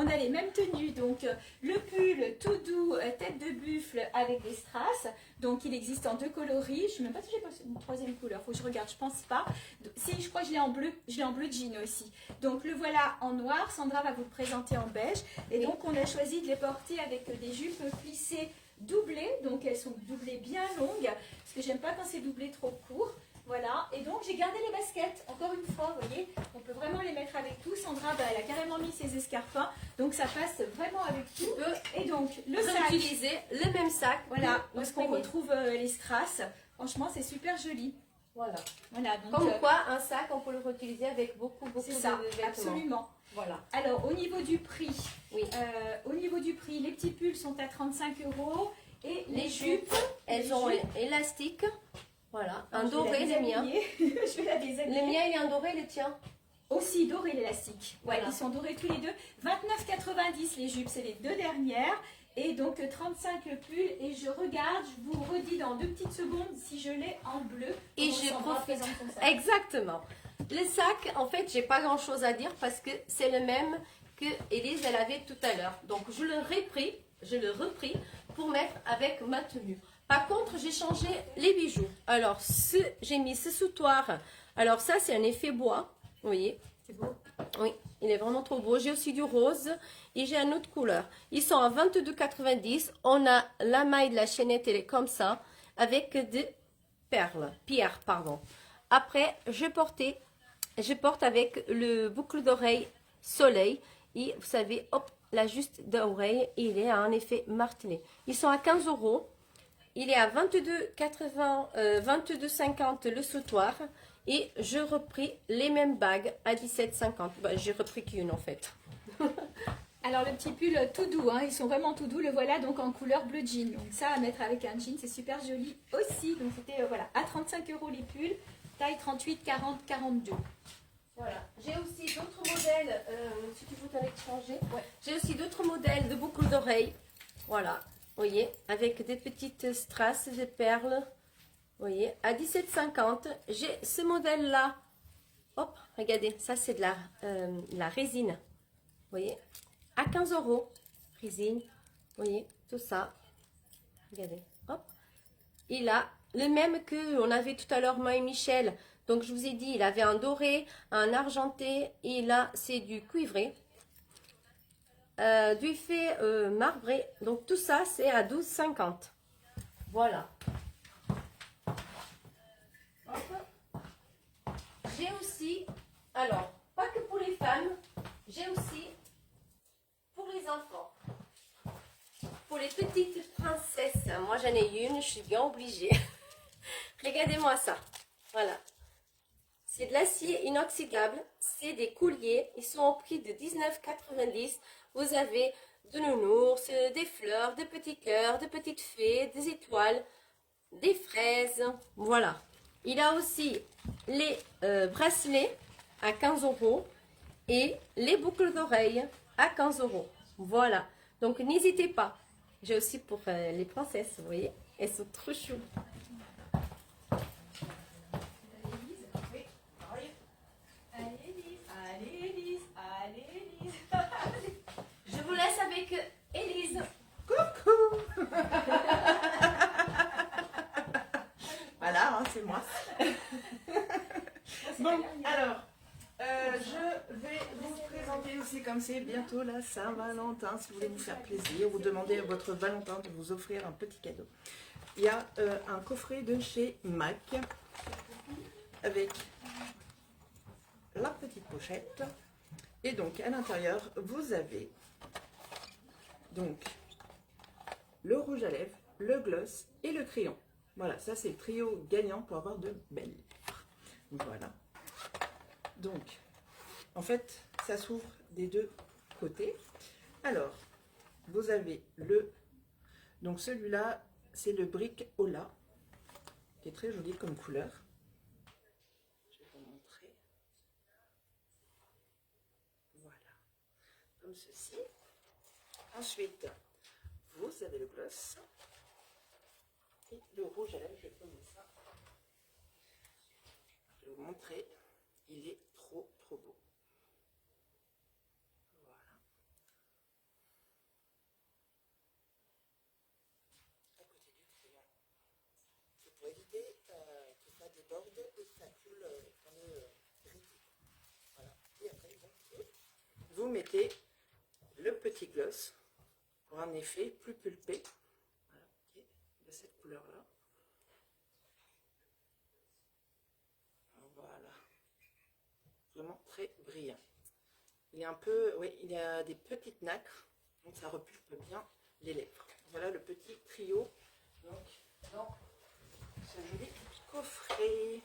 a les mêmes tenues. Donc, le pull tout doux, tête de buffle avec des strass. Donc, il existe en 2 coloris. Je ne sais même pas si j'ai pas une 3e couleur. Il faut que je regarde. Je pense pas. Si, je crois que je l'ai en bleu. Je l'ai en bleu jean aussi. Donc, le voilà en noir. Sandra va vous le présenter en beige. Et donc, on a choisi de les porter avec des jupes plissées doublées. Donc, elles sont doublées bien longues. Parce que j'aime pas quand c'est doublé trop court. Voilà, et donc j'ai gardé les baskets, encore une fois, vous voyez, on peut vraiment les mettre avec tout. Sandra, elle a carrément mis ses escarpins, donc ça passe vraiment avec tout. Et donc, le sac, utiliser le même sac. Voilà, parce qu'on retrouve les strass. Franchement, c'est super joli. Voilà. Voilà, donc, comme quoi, un sac, on peut le réutiliser avec beaucoup de vêtements. Absolument. Voilà. Alors, au niveau du prix, les petits pulls sont à 35 € et les jupes, elles ont élastique. Voilà, un doré, les miens. Je vais la déshabiller. Les miens, il est un doré, les tiens. Aussi doré l'élastique. Ouais, voilà. Ils sont dorés tous les deux. 29,90 les jupes, c'est les 2 dernières. Et donc 35 le pull. Et je regarde, je vous redis dans 2 petites secondes si je l'ai en bleu. Et je profite. Exactement. Le sac, en fait, j'ai pas grand chose à dire parce que c'est le même que Élise, elle avait tout à l'heure. Donc je le repris pour mettre avec ma tenue. Par contre, j'ai changé les bijoux. Alors, j'ai mis ce sautoir. Alors, ça, c'est un effet bois. Vous voyez? C'est beau. Oui, il est vraiment trop beau. J'ai aussi du rose et j'ai une autre couleur. Ils sont à 22,90 €. On a la maille de la chaînette, elle est comme ça, avec des pierres, pardon. Après, je porte avec le boucle d'oreille soleil. Et vous savez, hop, la juste d'oreille, il est à un effet martelé. Ils sont à 15 €. Il est à 22,50 le sautoir. Et je repris les mêmes bagues à 17,50. Bah, j'ai repris qu'une en fait. Alors le petit pull tout doux, hein, ils sont vraiment tout doux, le voilà donc en couleur bleu jean. Donc ça à mettre avec un jean, c'est super joli aussi. Donc c'était voilà, à 35 € les pulls, taille 38, 40, 42. Voilà. J'ai aussi d'autres modèles, si tu veux t'en échanger. Ouais. J'ai aussi d'autres modèles de boucles d'oreilles. Voilà, vous voyez, avec des petites strass, des perles. Vous voyez, à 17,50. J'ai ce modèle-là. Hop, regardez, ça c'est de la résine. Vous voyez, à 15 €. Résine, vous voyez, tout ça. Regardez, hop. Il a le même que on avait tout à l'heure, moi et Michel. Donc, je vous ai dit, il avait un doré, un argenté. Et là, c'est du cuivré. Du fait marbré. Donc, tout ça, c'est à 12,50. Voilà. J'ai aussi, alors, pas que pour les femmes, j'ai aussi pour les enfants. Pour les petites princesses. Moi, j'en ai une, je suis bien obligée. Regardez-moi ça. Voilà. C'est de l'acier inoxydable. C'est des colliers. Ils sont au prix de 19,90 €. Vous avez de nounours, des fleurs, des petits cœurs, des petites fées, des étoiles, des fraises. Voilà. Il a aussi les bracelets à 15 € et les boucles d'oreilles à 15 €. Voilà. Donc, n'hésitez pas. J'ai aussi pour les princesses, vous voyez. Elles sont trop choues. Je vous laisse avec Élise. Coucou. Voilà, hein, c'est moi. Bon, alors, je vais vous présenter aussi, comme c'est bientôt la Saint-Valentin, si vous voulez vous faire plaisir ou demander à votre Valentin de vous offrir un petit cadeau. Il y a un coffret de chez MAC avec la petite pochette. Et donc, à l'intérieur, vous avez donc le rouge à lèvres, le gloss et le crayon. Voilà, ça c'est le trio gagnant pour avoir de belles lèvres. Voilà. Donc, en fait, ça s'ouvre des deux côtés. Alors, vous avez donc celui-là, c'est le Brick Ola, qui est très joli comme couleur. Je vais vous montrer. Voilà, comme ceci. Ensuite, vous avez le gloss et le rouge à lèvres. Je vais vous montrer ça. Je vais vous montrer. Il est trop beau. Voilà. À côté du crayon. C'est pour éviter que ça déborde et que ça coule dans le griffe. Voilà. Et après, vous mettez le petit gloss pour un effet plus pulpé. Voilà. Okay. De cette couleur-là. Voilà. Vraiment très brillant. Il est un peu, oui, il y a des petites nacres, donc ça repulpe bien les lèvres. Voilà le petit trio, donc dans ce joli coffret.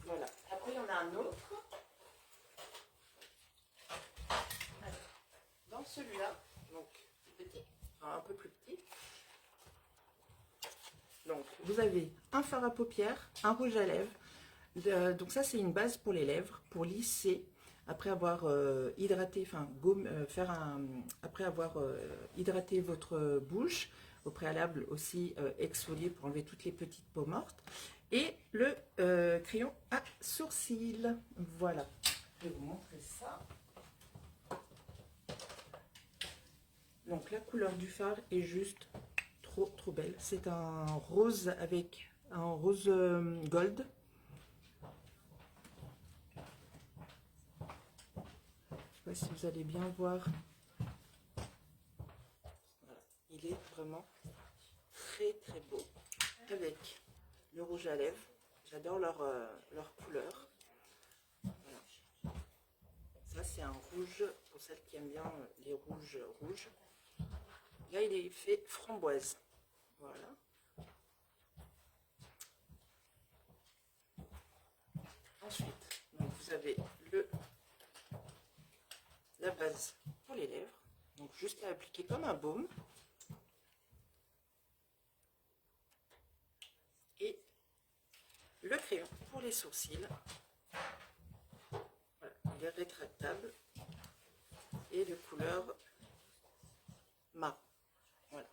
Voilà. Après, il y en a un autre. Alors, dans celui-là, donc petit, enfin, un peu plus petit. Donc, vous avez un fard à paupières, un rouge à lèvres. Donc ça, c'est une base pour les lèvres, pour lisser. Après avoir hydraté, enfin, après avoir hydraté votre bouche, au préalable aussi exfolier pour enlever toutes les petites peaux mortes. Et le crayon à sourcils. Voilà. Je vais vous montrer ça. Donc la couleur du fard est juste trop belle. C'est un rose avec un rose gold. Je ne sais pas si vous allez bien voir. Voilà. Il est vraiment très beau. Avec le rouge à lèvres. J'adore leur couleur. Voilà. Ça c'est un rouge pour celles qui aiment bien les rouges. Là il est fait framboise. Voilà. Ensuite, donc vous avez la base pour les lèvres. Donc juste à appliquer comme un baume. Et le crayon pour les sourcils. Voilà, il est rétractable et de couleur marron. Voilà.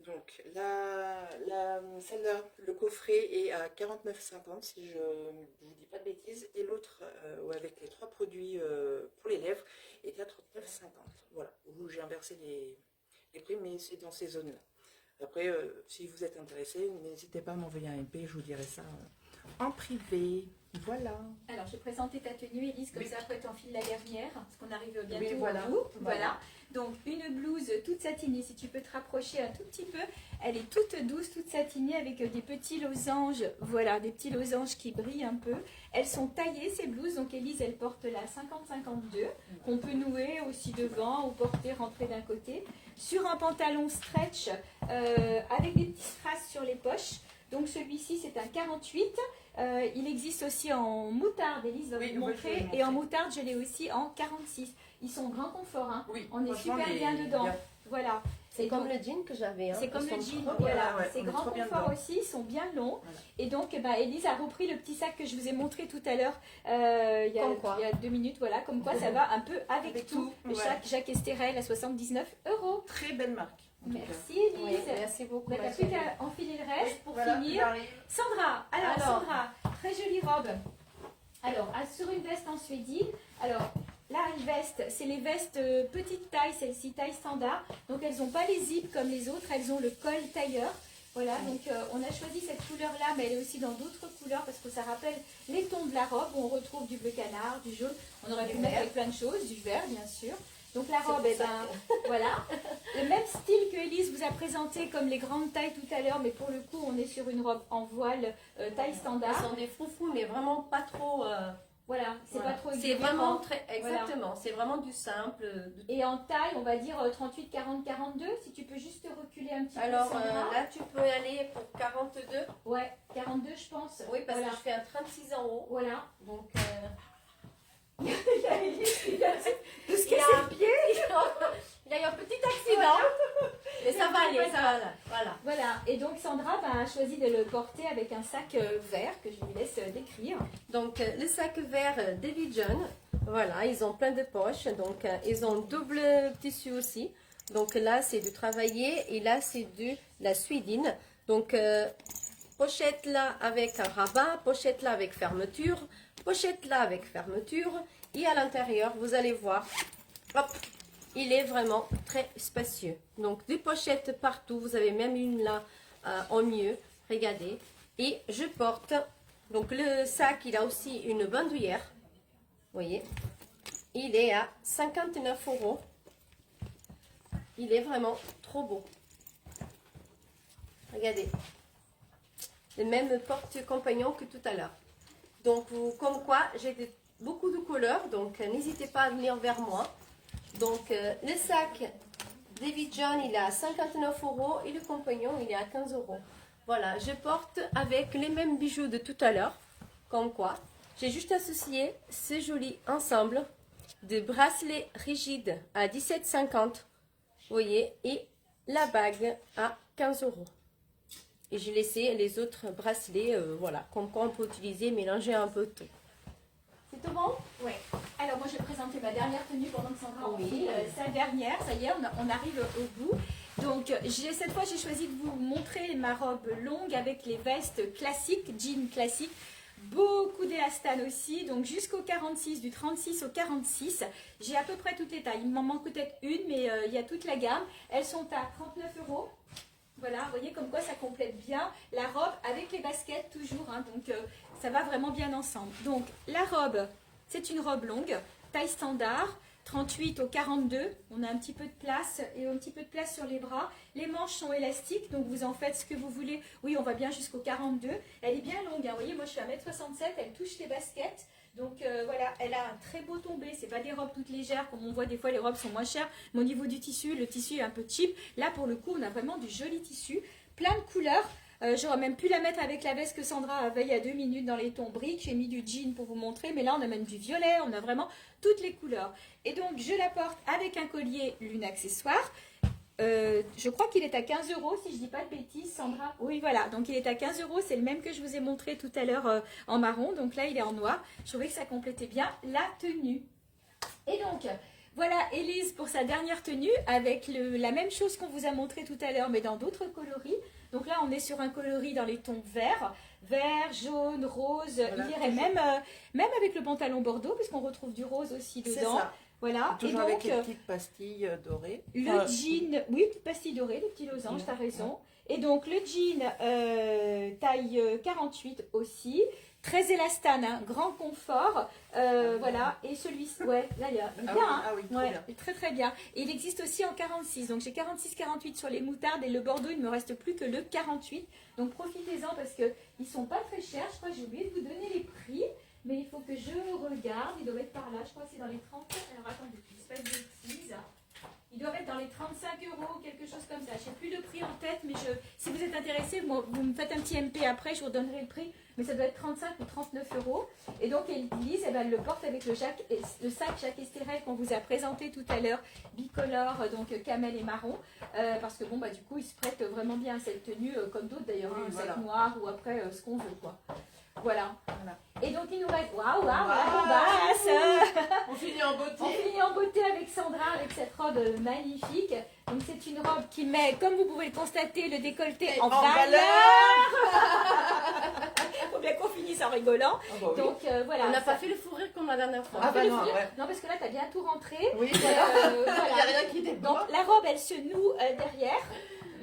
Donc celle-là, le coffret est à 49,50 si je ne vous dis pas de bêtises. Et l'autre, avec les 3 produits pour les lèvres, est à 39,50. Voilà, où j'ai inversé les prix, mais c'est dans ces zones-là. Après, si vous êtes intéressé, n'hésitez pas à m'envoyer un MP, je vous dirai ça en privé. Voilà. Alors, je vais présenter ta tenue, Élise, comme ça après tu enfiles la dernière, parce qu'on arrive bientôt Oui, voilà. au bout. Voilà. Donc, une blouse toute satinée, si tu peux te rapprocher un tout petit peu. Elle est toute douce, toute satinée, avec des petits losanges. Voilà, des petits losanges qui brillent un peu. Elles sont taillées, ces blouses. Donc, Élise, elle porte la 50-52, qu'on peut nouer aussi devant ou porter, rentrer d'un côté. Sur un pantalon stretch, avec des petits strass sur les poches. Donc, celui-ci, c'est un 48. Il existe aussi en moutarde, Élise va vous montrer, et en moutarde je l'ai aussi en 46. Ils sont grand confort, hein. Oui, on est super bien dedans. Voilà. C'est comme le jean que j'avais. Hein. C'est comme le jean, voilà. c'est grand confort aussi, ils sont bien longs. Voilà. Et donc, Élise a repris le petit sac que je vous ai montré tout à l'heure, il y a 2 minutes, voilà, comme quoi ça va un peu avec tout. Le sac Jacques Estérel à 79 €. Très belle marque. Merci Élise. Oui, merci beaucoup. Tu n'as plus qu'à enfiler le reste pour finir. Sandra, alors Sandra, très jolie robe. Alors, sur une veste en suédine. Alors, là, une veste, c'est les vestes petite taille, celle-ci, taille standard. Donc, elles n'ont pas les zips comme les autres, elles ont le col tailleur. Voilà, donc on a choisi cette couleur-là, mais elle est aussi dans d'autres couleurs parce que ça rappelle les tons de la robe où on retrouve du bleu canard, du jaune. On aurait pu mettre avec plein de choses, du vert, bien sûr. Donc la robe, voilà, le même style que Élise vous a présenté comme les grandes tailles tout à l'heure, mais pour le coup on est sur une robe en voile taille standard. Ce sont des froufrous, mais vraiment pas trop... Voilà, c'est pas trop c'est vraiment très... Exactement, voilà. C'est vraiment du simple. Et en taille, on va dire 38, 40, 42, si tu peux juste reculer un petit peu. Alors là, tu peux aller pour 42. Ouais, 42 je pense. Oui, parce que je fais un 36 en haut. Voilà. Donc... Il y a Élise qui vient de se casser le pied. Il a eu un petit accident, mais ça va aller, ça va aller. Voilà, et donc Sandra a choisi de le porter avec un sac vert que je lui laisse décrire. Donc le sac vert David John, voilà, ils ont plein de poches, donc ils ont double tissu aussi. Donc là c'est du travaillé et là c'est de la suédine. Donc pochette là avec un rabat, pochette là avec fermeture, pochette là avec fermeture et à l'intérieur vous allez voir, hop, il est vraiment très spacieux. Donc des pochettes partout, vous avez même une là en mieux, regardez. Et je porte, donc le sac il a aussi une bandoulière, vous voyez, il est à 59 €. Il est vraiment trop beau. Regardez, le même porte-compagnon que tout à l'heure. Donc, comme quoi, j'ai beaucoup de couleurs, donc n'hésitez pas à venir vers moi. Donc, le sac David John, il est à 59 € et le compagnon, il est à 15 €. Voilà, je porte avec les mêmes bijoux de tout à l'heure, comme quoi. J'ai juste associé ce joli ensemble de bracelets rigides à 17,50 €, vous voyez, et la bague à 15 €. Et j'ai laissé les autres bracelets, voilà, comme quoi on peut utiliser, mélanger un peu tout. C'est tout bon? Oui. Alors moi je vais présenter ma dernière tenue pendant que Sandra enfile sa dernière. Ça y est, on arrive au bout. Donc cette fois j'ai choisi de vous montrer ma robe longue avec les vestes classiques, jeans classiques. Beaucoup d'élastane aussi, donc jusqu'au 46, du 36 au 46. J'ai à peu près toutes les tailles. Il m'en manque peut-être une, mais il y a toute la gamme. Elles sont à 39 €. Voilà, vous voyez comme quoi ça complète bien la robe avec les baskets toujours, hein, donc ça va vraiment bien ensemble. Donc la robe, c'est une robe longue, taille standard, 38 au 42, on a un petit peu de place et un petit peu de place sur les bras. Les manches sont élastiques, donc vous en faites ce que vous voulez. Oui, on va bien jusqu'au 42. Elle est bien longue, hein, vous voyez, moi je suis à 1,67 m, elle touche les baskets. Donc voilà, elle a un très beau tombé, c'est pas des robes toutes légères comme on voit des fois, les robes sont moins chères, mais au niveau du tissu, le tissu est un peu cheap. Là pour le coup on a vraiment du joli tissu, plein de couleurs. J'aurais même pu la mettre avec la veste que Sandra avait il y a 2 minutes dans les tons briques. J'ai mis du jean pour vous montrer, mais là on a même du violet, on a vraiment toutes les couleurs. Et donc je la porte avec un collier, l'une accessoire. Je crois qu'il est à 15 € si je dis pas de bêtises, Sandra. Oui, voilà, donc il est à 15 €, c'est le même que je vous ai montré tout à l'heure en marron. Donc là il est en noir. Je trouvais que ça complétait bien la tenue. Et donc voilà Élise pour sa dernière tenue avec la même chose qu'on vous a montré tout à l'heure mais dans d'autres coloris. Donc là on est sur un coloris dans les tons vert, jaune, rose. Voilà, Il irait même avec le pantalon bordeaux puisqu'on retrouve du rose aussi C'est dedans. ça. Voilà. Toujours et donc, avec les petites pastilles dorées. le jean, oui, petite pastille dorée, les petits losanges, Ouais. t'as raison. Et donc le jean taille 48 aussi, très élastane, hein, grand confort, voilà. Et celui-ci, ouais, là il est bien, hein. Ah oui, trop Ouais, bien. il est très très bien. Et il existe aussi en 46, donc j'ai 46-48 sur les moutardes et le bordeaux, il ne me reste plus que le 48. Donc profitez-en parce qu'ils ne sont pas très chers, je crois que j'ai oublié de vous donner les prix. Mais il faut que je regarde, ils doivent être par là, je crois que c'est dans les 30. Alors attendez, je ne dis pas de bêtises. Ils doivent être dans les 35 €, quelque chose comme ça. Je n'ai plus le prix en tête, mais si vous êtes intéressé, vous me faites un petit MP après, je vous donnerai le prix. Mais ça doit être 35 ou 39 €. Et donc, Élise, elle le porte avec le sac Jacques Estérel qu'on vous a présenté tout à l'heure, bicolore, donc camel et marron. Parce que bon, bah, du coup, il se prête vraiment bien à cette tenue, comme d'autres d'ailleurs, Oui, le voilà. sac noir ou après ce qu'on veut, quoi. Voilà. Voilà. Et donc, il nous reste. Waouh, la bombasse! On finit en beauté. On finit en beauté avec Sandra, avec cette robe magnifique. Donc c'est une robe qui met, comme vous pouvez le constater, le décolleté en valeur. Il faut bien qu'on finisse en rigolant. Ah bah oui. Donc voilà. On n'a ça- pas fait le fou rire comme la dernière fois. Ah bah le non, fil. ouais. Non, parce que là, tu as bien tout rentré. Oui, Euh, voilà. voilà. Il n'y a rien qui déborde. Donc la robe, elle se noue derrière.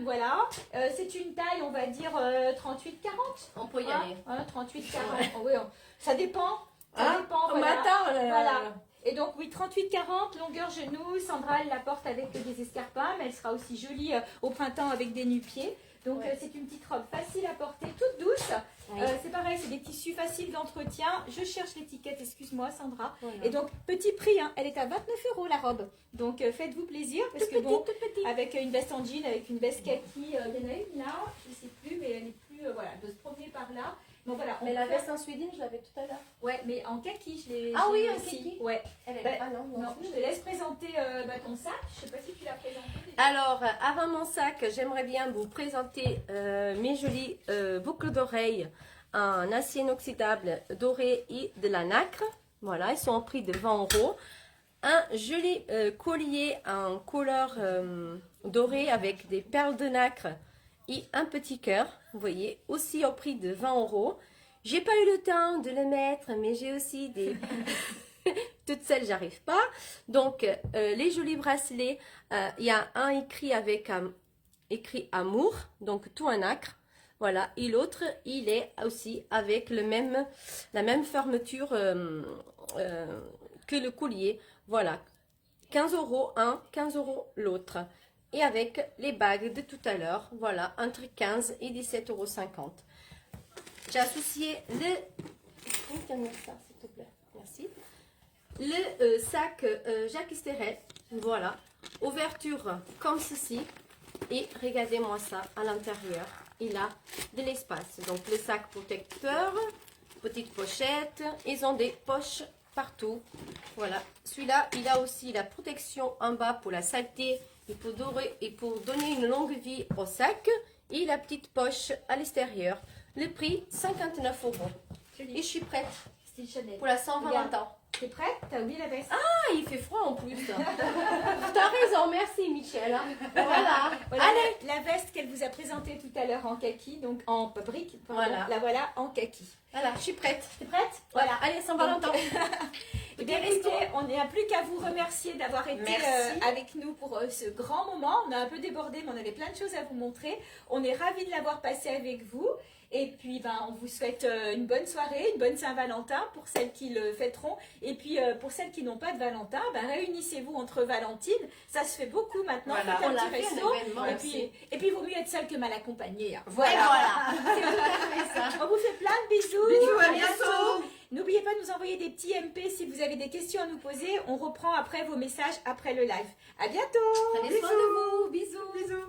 Voilà. C'est une taille, on va dire 38-40. On peut y Hein, aller. hein, 38-40. Oh, oui, ça dépend. Ça Hein dépend. Au Voilà. matin, Voilà. Et donc oui, 38-40, longueur genou. Sandra, elle la porte avec des escarpins, mais elle sera aussi jolie au printemps avec des nu-pieds. Donc Ouais. c'est une petite robe facile à porter, toute douce. Oui. C'est pareil, c'est des tissus faciles d'entretien. Je cherche l'étiquette, excuse-moi Sandra. Voilà. Et donc petit prix, hein, elle est à 29 € la robe. Donc faites-vous plaisir parce que bon, tout petit. avec une veste en jean, avec une veste kaki, il y en a une là, je sais plus, mais elle est plus, voilà, de se promener par là. Donc voilà. on Mais la peut faire- veste en suédine, je l'avais tout à l'heure. Ouais, mais en kaki, je l'ai. Ah je oui, l'ai en aussi. kaki. Ouais. Elle est Bah, pas, non, Non, je te laisse présenter ton sac. Je sais pas si tu l'as présenté déjà. Alors, avant mon sac, j'aimerais bien vous présenter mes jolies boucles d'oreilles en acier inoxydable doré et de la nacre. Voilà, ils sont au prix de 20 €. Un joli collier en couleur doré avec des perles de nacre et un petit cœur. Vous voyez, aussi au prix de 20 €. J'ai pas eu le temps de le mettre, mais j'ai aussi des... Toutes celles, j'arrive pas. Donc, les jolis bracelets, il y a un écrit avec écrit amour, donc tout un acre. Voilà. Et l'autre, il est aussi avec la même fermeture que le collier. Voilà. 15 € un, 15 € l'autre. Et avec les bagues de tout à l'heure, voilà, entre 15 et 17,50 €. J'ai associé le... Donne-moi ça, s'il te plaît. Merci. Le sac Jacques Estérel, voilà, ouverture comme ceci, et regardez-moi ça à l'intérieur, il a de l'espace, donc le sac protecteur, petite pochette, ils ont des poches partout, voilà, celui-là il a aussi la protection en bas pour la saleté et pour donner une longue vie au sac, et la petite poche à l'extérieur, le prix 59 €, et je suis prête Style Chanel. pour la Saint-Valentin. T'es prête? T'as oublié la veste? Ah, il fait froid en plus. T'as raison, merci Michel. Voilà. Voilà, Allez. la veste qu'elle vous a présentée tout à l'heure en kaki, donc en brique, pardon, Voilà. la voilà en kaki. Voilà, je suis prête. T'es prête? Voilà, allez, Saint-Valentin. Eh bien, écoutez, on n'a plus qu'à vous remercier d'avoir été Merci. avec nous pour ce grand moment. On a un peu débordé, mais on avait plein de choses à vous montrer. On est ravis de l'avoir passé avec vous. Et puis, ben, on vous souhaite une bonne soirée, une bonne Saint-Valentin pour celles qui le fêteront. Et puis, pour celles qui n'ont pas de Valentin, ben, réunissez-vous entre Valentines. Ça se fait beaucoup maintenant. Voilà. Faites un On l'a petit fait, resto. un événement Et aussi. puis, il vaut mieux être seul que mal accompagné. Hein. Et Voilà. voilà. C'est tout à fait ça. On vous fait plein de bisous. Bisous, à bientôt. N'oubliez pas de nous envoyer des petits MP si vous avez des questions à nous poser. On reprend après vos messages après le live. À bientôt. Prenez soin de vous. Bisous. Bisous.